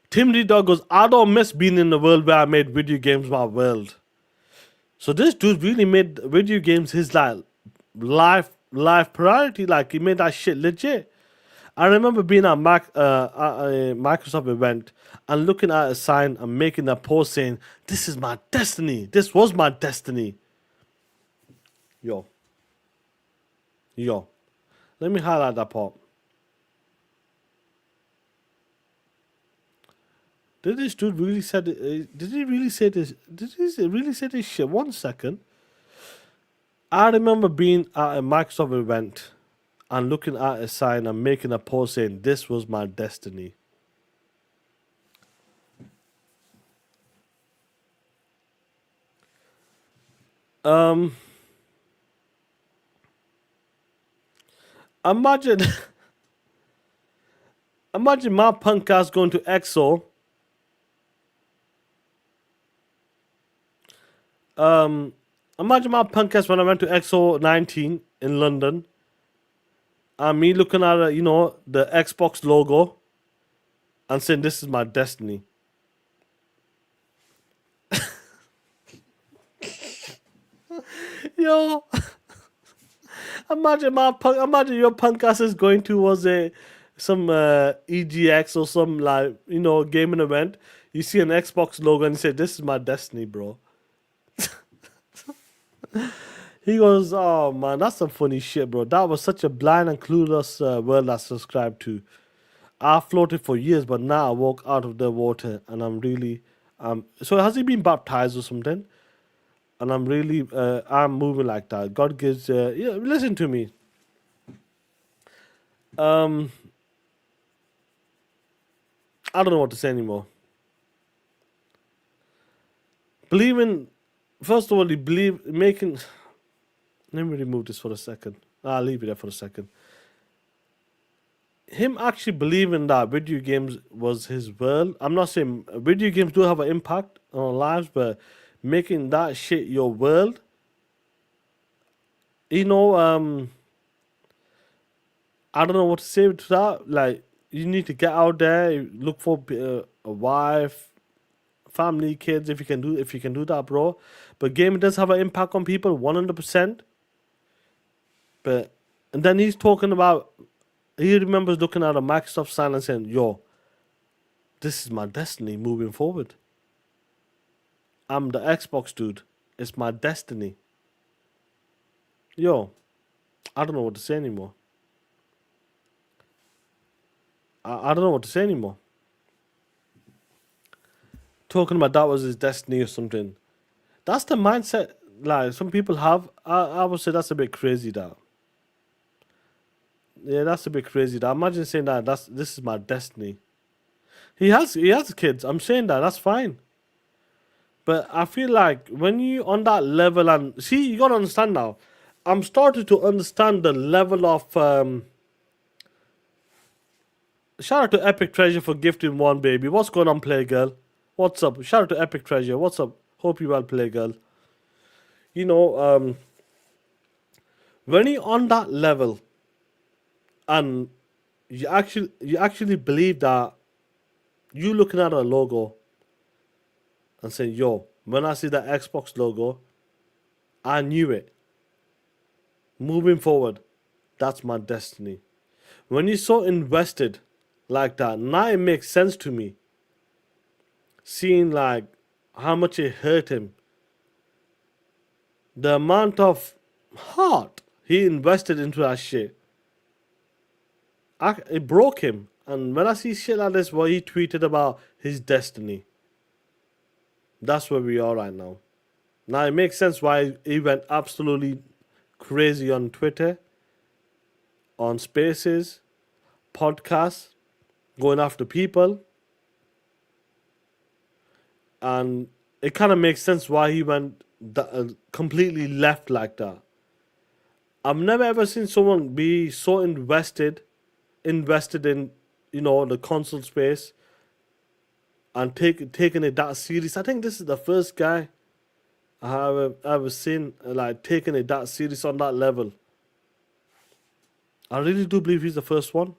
[SPEAKER 1] Tim D Dog goes, I don't miss being in the world where I made video games my world. So this dude really made video games his life priority. Like, he made that shit legit. I remember being at a Microsoft event and looking at a sign and making that post saying, this is my destiny. This was my destiny. Yo. Let me highlight that part. Did this dude really say it? Did he really say this? Did he really say this shit? 1 second. I remember being at a Microsoft event and looking at a sign and making a post saying, this was my destiny. Imagine my punk ass going to EXO. Imagine my punk ass when I went to EXO 19 in London. And me looking at the Xbox logo and saying, this is my destiny. Yo. Imagine your punk ass is going towards some EGX or some gaming event. You see an Xbox logo and you say, this is my destiny, bro. He goes, oh man, that's some funny shit, bro. That was such a blind and clueless world I subscribed to. I floated for years, but now I walk out of the water and I'm really... so has he been baptized or something? And I'm really... I'm moving like that. God gives... listen to me. I don't know what to say anymore. Believing... First of all, you believe... Making... Let me remove this for a second. I'll leave it there for a second. Him actually believing that video games was his world. I'm not saying video games do have an impact on our lives, but making that shit your world, you know, I don't know what to say to that. Like, you need to get out there, look for a wife, family, kids, if you can do that, bro. But gaming does have an impact on people, 100%. But and then he's talking about, he remembers looking at a Microsoft sign and saying, "Yo, this is my destiny moving forward. I'm the Xbox dude. It's my destiny." Yo, I don't know what to say anymore. I don't know what to say anymore. Talking about that was his destiny or something. That's the mindset like some people have. I would say that's a bit crazy. That. Yeah, that's a bit crazy. That. Imagine saying that this is my destiny. He has kids. I'm saying that's fine. But I feel like when you on that level and see, you gotta understand now. I'm starting to understand the level of shout out to Epic Treasure for gifting one, baby. What's going on, Play Girl? What's up? Shout out to Epic Treasure. What's up? Hope you well, Play Girl. You know, when you're on that level and you actually believe that you looking at a logo and saying, yo, when I see that Xbox logo, I knew it. Moving forward, that's my destiny. When you're so invested like that, now it makes sense to me. Seeing like how much it hurt him. The amount of heart he invested into that shit. It broke him. And when I see shit like this where he tweeted about his destiny, that's where we are right now. Now it makes sense why he went absolutely crazy on Twitter, on Spaces, podcasts, going after people. And it kind of makes sense why he went completely left like that. I've never ever seen someone be so invested in, you know, the console space and taking it that serious. I think this is the first guy I have ever seen like taking it that serious on that level. I really do believe he's the first one.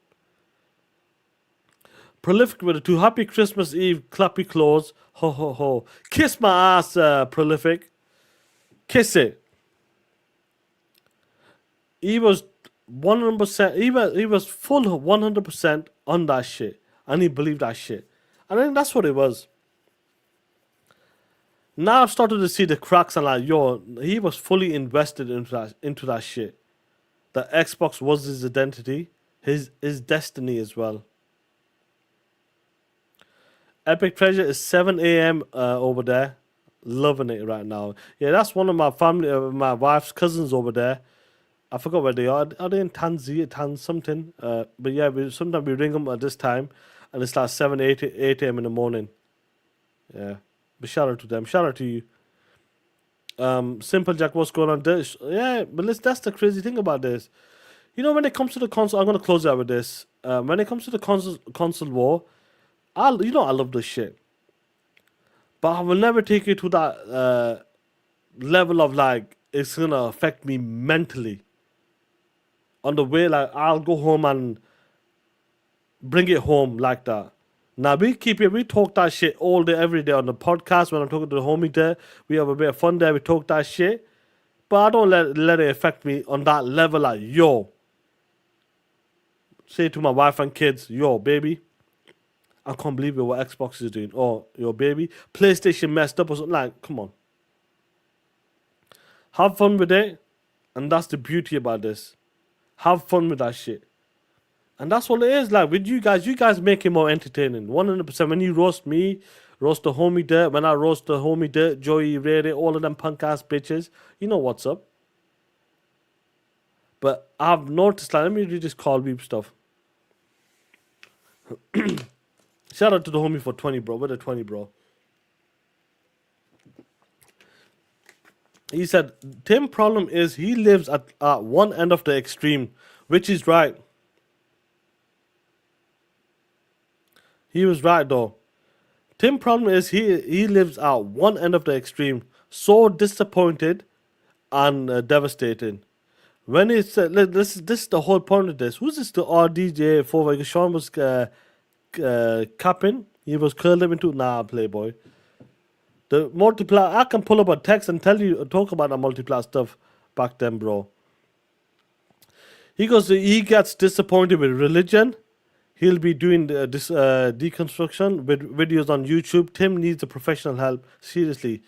[SPEAKER 1] Prolific with it too. Happy Christmas Eve, clappy claws. Ho ho ho. Kiss my ass, Prolific. Kiss it. He was 100%. He was full 100% on that shit, and he believed that shit. I think that's what it was. Now I've started to see the cracks and like, yo, he was fully invested into that shit. The Xbox was his identity, his destiny as well. Epic Treasure is 7 a.m. Over there. Loving it right now. Yeah, that's one of my family, my wife's cousins over there. I forgot where they are. Are they in Tanzania, something? But yeah, sometimes we ring them at this time, and it's like 7, 8 a.m. in the morning. Yeah. But shout out to them. Shout out to you. Simple Jack, what's going on? Yeah, but that's the crazy thing about this. You know, when it comes to the console, I'm going to close out with this. When it comes to the console war, I love this shit. But I will never take it to that level of like, it's going to affect me mentally. On the way, like, I'll go home and bring it home like that. Now, we talk that shit all day, every day on the podcast. When I'm talking to the homie there, we have a bit of fun there, we talk that shit. But I don't let it affect me on that level, like, yo. Say to my wife and kids, yo, baby, I can't believe what Xbox is doing. Or, yo, baby, PlayStation messed up or something. Like, come on. Have fun with it. And that's the beauty about this. Have fun with that shit. And that's all it is. Like, with you guys make it more entertaining. 100%. When you roast me, roast the homie Dirt. When I roast the homie Dirt, Joey, Rere, all of them punk ass bitches, you know what's up. But I've noticed, like, let me read this call beep stuff. Shout out to the homie for 20, bro. With a 20, bro. He said, Tim problem is he lives at one end of the extreme, which is right. He was right though. Tim problem is he lives at one end of the extreme. So disappointed and devastated. When it's this is the whole point of this. Who's this? The RDJ for like Sean was capping. He was curling into Playboy. The multiplayer. I can pull up a text and talk about the multiplayer stuff back then, bro. He goes. He gets disappointed with religion. He'll be doing this deconstruction with videos on YouTube. Tim needs the professional help. Seriously.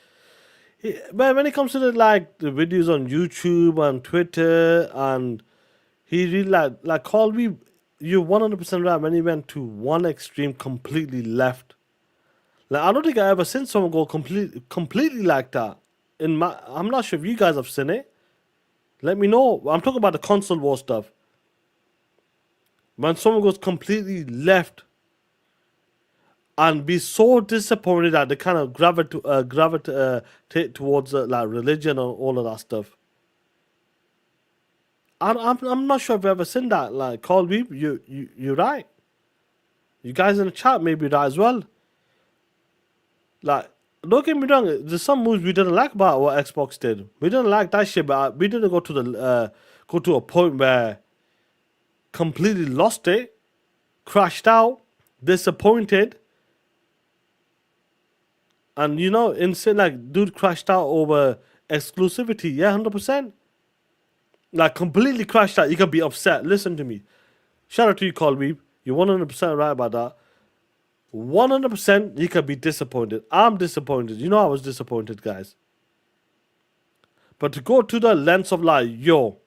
[SPEAKER 1] But when it comes to the videos on YouTube and Twitter, and he really like Colby, you're 100% right. When he went to one extreme, completely left. Like I don't think I ever seen someone go completely like that. I'm not sure if you guys have seen it. Let me know. I'm talking about the console war stuff. When someone goes completely left and be so disappointed that they kind of gravitate towards like religion and all of that stuff. I'm not sure if I've ever seen that. Like, Colby, you're right. You guys in the chat may be right as well. Like, don't get me wrong. There's some moves we didn't like about what Xbox did. We didn't like that shit, but we didn't go to a point where completely lost it, crashed out, disappointed. And insane, like, dude crashed out over exclusivity. Yeah, 100%. Like, completely crashed out. You can be upset. Listen to me. Shout out to you, Colby. You're 100% right about that. 100% you can be disappointed. I'm disappointed. I was disappointed, guys. But to go to the lens of like, yo,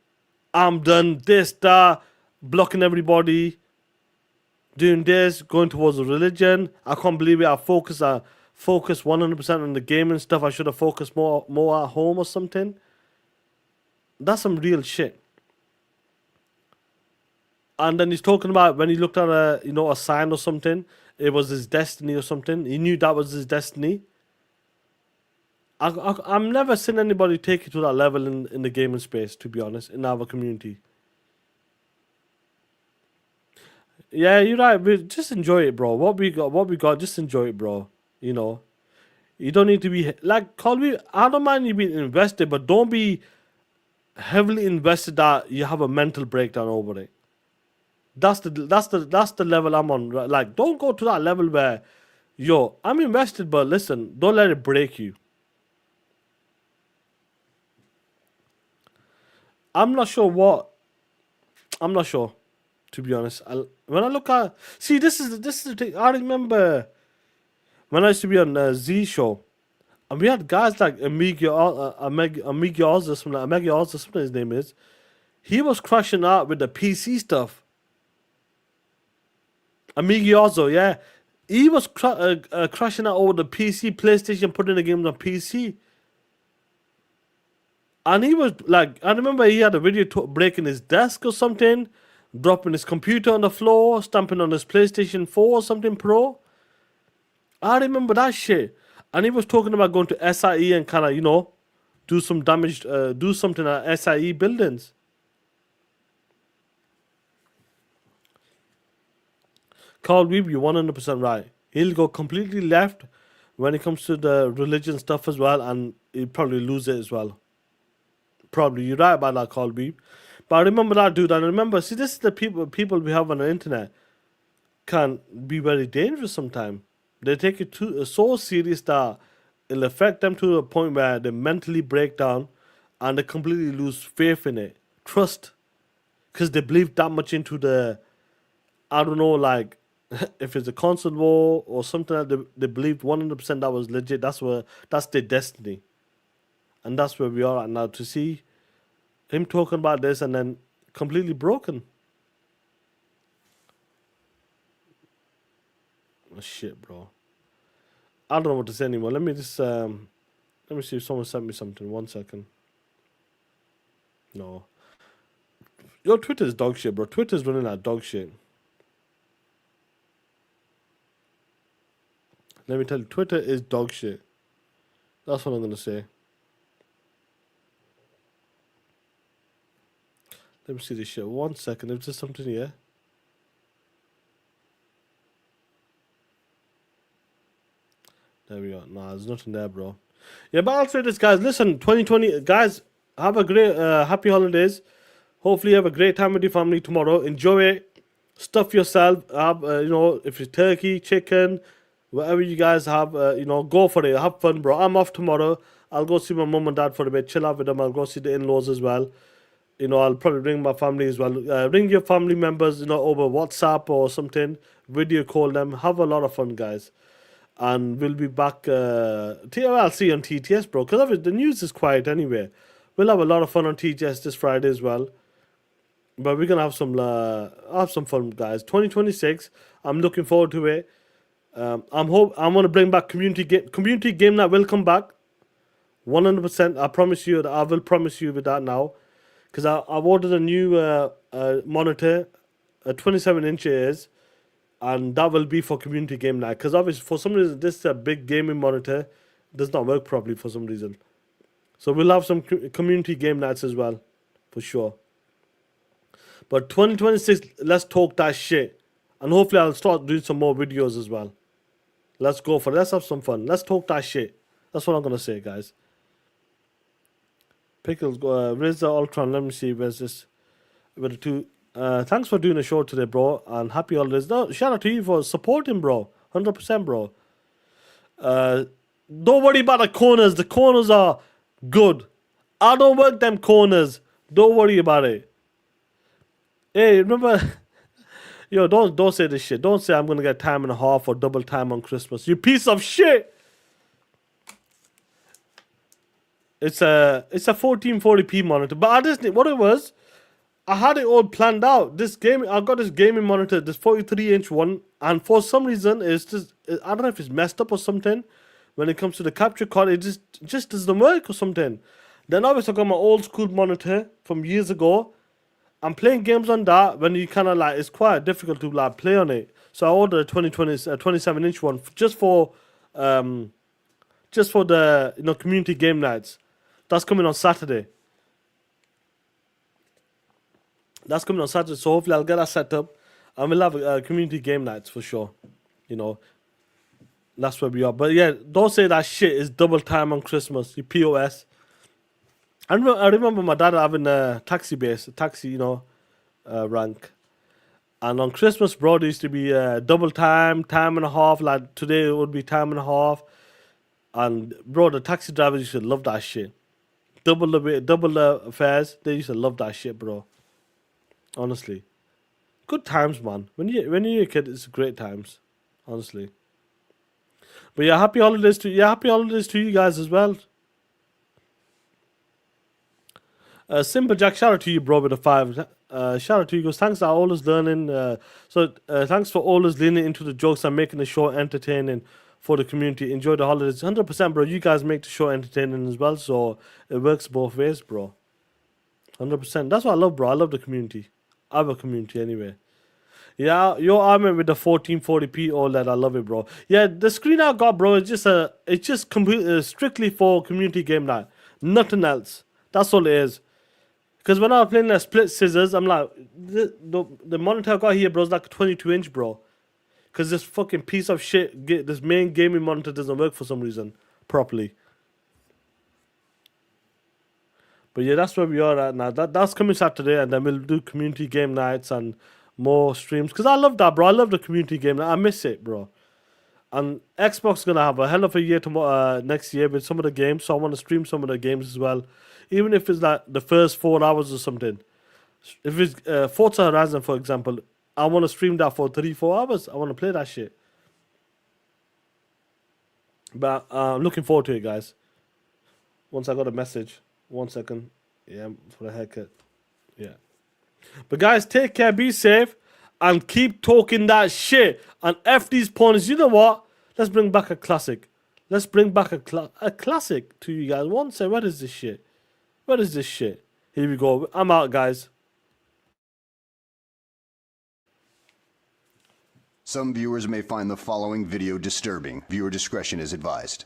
[SPEAKER 1] I'm done this, that, blocking everybody, doing this, going towards a religion. I can't believe it. I focus 100% on the game and stuff. I should have focused more at home or something. That's some real shit. And then he's talking about when he looked at a sign or something, it was his destiny or something. He knew that was his destiny. I've never seen anybody take it to that level in the gaming space, to be honest, in our community. Yeah, you're right. Just enjoy it, bro. What we got, just enjoy it, bro. You don't need to be like Colby. I don't mind you being invested, but don't be heavily invested that you have a mental breakdown over it. That's the level I'm on. Like, don't go to that level where, yo, I'm invested, but listen, don't let it break you. I'm not sure, to be honest. When I look at, see, this is the thing. I remember when I used to be on Z show, and we had guys like Amigio Oz or something his name is. He was crashing out with the PC stuff. Amigiozo, yeah. He was crashing out over the PC, PlayStation, putting the games on PC. And he was like, I remember he had a video breaking his desk or something, dropping his computer on the floor, stamping on his PlayStation 4 or something Pro. I remember that shit. And he was talking about going to SIE and kind of, do some damage, do something at SIE buildings. Carl Weeb, you're 100% right. He'll go completely left when it comes to the religion stuff as well, and he'll probably lose it as well. Probably, you're right about that, Carl Weeb. But I remember that dude, and I remember, see, this is the people we have on the internet can be very dangerous sometimes. They take it so serious that it'll affect them to a point where they mentally break down and they completely lose faith in it, trust, because they believe that much into the, I don't know, like, if it's a console war or something like they believed 100% that was legit. That's their destiny, and that's where we are at now. To see him talking about this and then completely broken. Oh, shit, bro. I don't know what to say anymore. Let me just let me see if someone sent me something. 1 second. No. Your Twitter is dog shit, bro. Twitter's running like dog shit. Let me tell you, Twitter is dog shit. That's what I'm going to say. Let me see this shit. 1 second. Is there something here? There we go. Nah, there's nothing there, bro. Yeah, but I'll say this, guys. Listen, 2020, guys, have a great, happy holidays. Hopefully you have a great time with your family tomorrow. Enjoy it. Stuff yourself. Have, if it's turkey, chicken, whatever you guys have, go for it. Have fun, bro. I'm off tomorrow. I'll go see my mum and dad for a bit. Chill out with them. I'll go see the in-laws as well. I'll probably bring my family as well. Ring your family members, over WhatsApp or something. Video call them. Have a lot of fun, guys. And we'll be back. I'll see you on TTS, bro. Because the news is quiet anyway. We'll have a lot of fun on TTS this Friday as well. But we're gonna have some fun, guys. 2026. I'm looking forward to it. I'm gonna bring back community game night will come back. 100%. I promise you. I will promise you with that now. Because I've ordered a new monitor, a 27-inch it is, and that will be for community game night. Because obviously, for some reason, this big gaming monitor does not work properly for some reason. So we'll have some community game nights as well, for sure. But 2026, let's talk that shit. And hopefully I'll start doing some more videos as well. Let's go for it. Let's have some fun. Let's talk that shit. That's what I'm going to say, guys. Pickles, where's the Ultron? Let me see. Where's this? Where the two? Thanks for doing a show today, bro. And happy holidays. No, shout out to you for supporting, bro. 100%, bro. Don't worry about the corners. The corners are good. I don't work them corners. Don't worry about it. Hey, remember? Yo, don't say this shit. Don't say I'm gonna get time and a half or double time on Christmas. You piece of shit. It's a 1440p monitor, but I just what it was. I had it all planned out. I got this gaming monitor, this 43-inch one, and for some reason it's just I don't know if it's messed up or something. When it comes to the capture card, it just doesn't work or something. Then obviously I got my old school monitor from years ago. I'm playing games on that when you kind of it's quite difficult to play on it. So I ordered a 27-inch one just for the community game nights. That's coming on Saturday. So hopefully I'll get that set up and we'll have community game nights for sure. That's where we are. But yeah, don't say that shit is double time on Christmas. You POS. I remember my dad having a taxi rank. And on Christmas, bro, there used to be double time and a half. Like today it would be time and a half. And bro, the taxi drivers used to love that shit. Double the fares. They used to love that shit, bro. Honestly. Good times, man. When you're a kid, it's great times. Honestly. But yeah, happy holidays to you guys as well. Simple Jack, shout out to you, bro, with a 5. Shout out to you, goes, thanks for always learning. Thanks for always leaning into the jokes and making the show entertaining for the community. Enjoy the holidays. 100%, bro. You guys make the show entertaining as well, so it works both ways, bro. 100%. That's what I love, bro. I love the community. I have a community anyway. Yeah, your argument with the 1440p OLED, I love it, bro. Yeah, the screen I got, bro, it's just strictly for community game night. Nothing else. That's all it is. Because when I was playing the split scissors, I'm like, the monitor I got here, bro, is like a 22-inch, bro. Because this fucking piece of shit, this main gaming monitor doesn't work for some reason properly. But yeah, that's where we are at now. That's coming Saturday, and then we'll do community game nights and more streams. Because I love that, bro. I love the community game night. I miss it, bro. And Xbox is going to have a hell of a year next year with some of the games. So I want to stream some of the games as well. Even if it's like the first 4 hours or something. If it's Forza Horizon, for example, I want to stream that for 3-4 hours. I want to play that shit. But I'm looking forward to it, guys. Once I got a message. 1 second. Yeah, for the haircut. Yeah. But guys, take care, be safe, and keep talking that shit. And F these ponies. You know what? Let's bring back a classic. Let's bring back a classic to you guys. One say, what is this shit? What is this shit? Here we go. I'm out, guys.
[SPEAKER 11] Some viewers may find the following video disturbing. Viewer discretion is advised.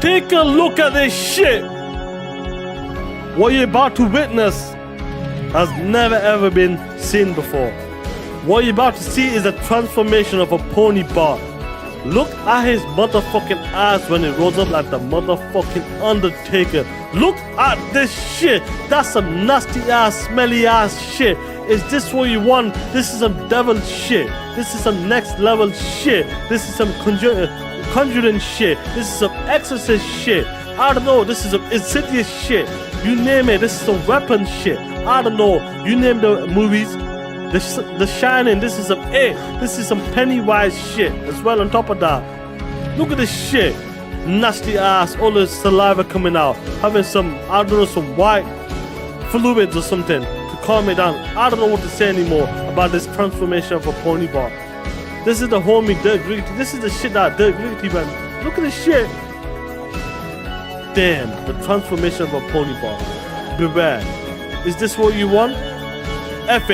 [SPEAKER 1] Take a look at this shit. What you're about to witness has never ever been seen before. What you're about to see is a transformation of a pony bot. Look at his motherfucking eyes when it rolls up like the motherfucking Undertaker. Look at this shit. That's some nasty ass, smelly ass shit. Is this what you want? This is some devil shit. This is some next level shit. This is some conjuring shit. This is some exorcist shit. I don't know. This is some insidious shit. You name it. This is some weapon shit. I don't know. You name the movies. The Shining, this is some this is some Pennywise shit as well on top of that. Look at this shit. Nasty ass, all the saliva coming out. Having some, I don't know, some white fluids or something to calm it down. I don't know what to say anymore about this transformation of a pony bot. This is the homie Dirk Riggity. This is the shit that Dirk Riggity, man. Look at this shit. Damn, the transformation of a pony bot. Beware. Is this what you want? F it.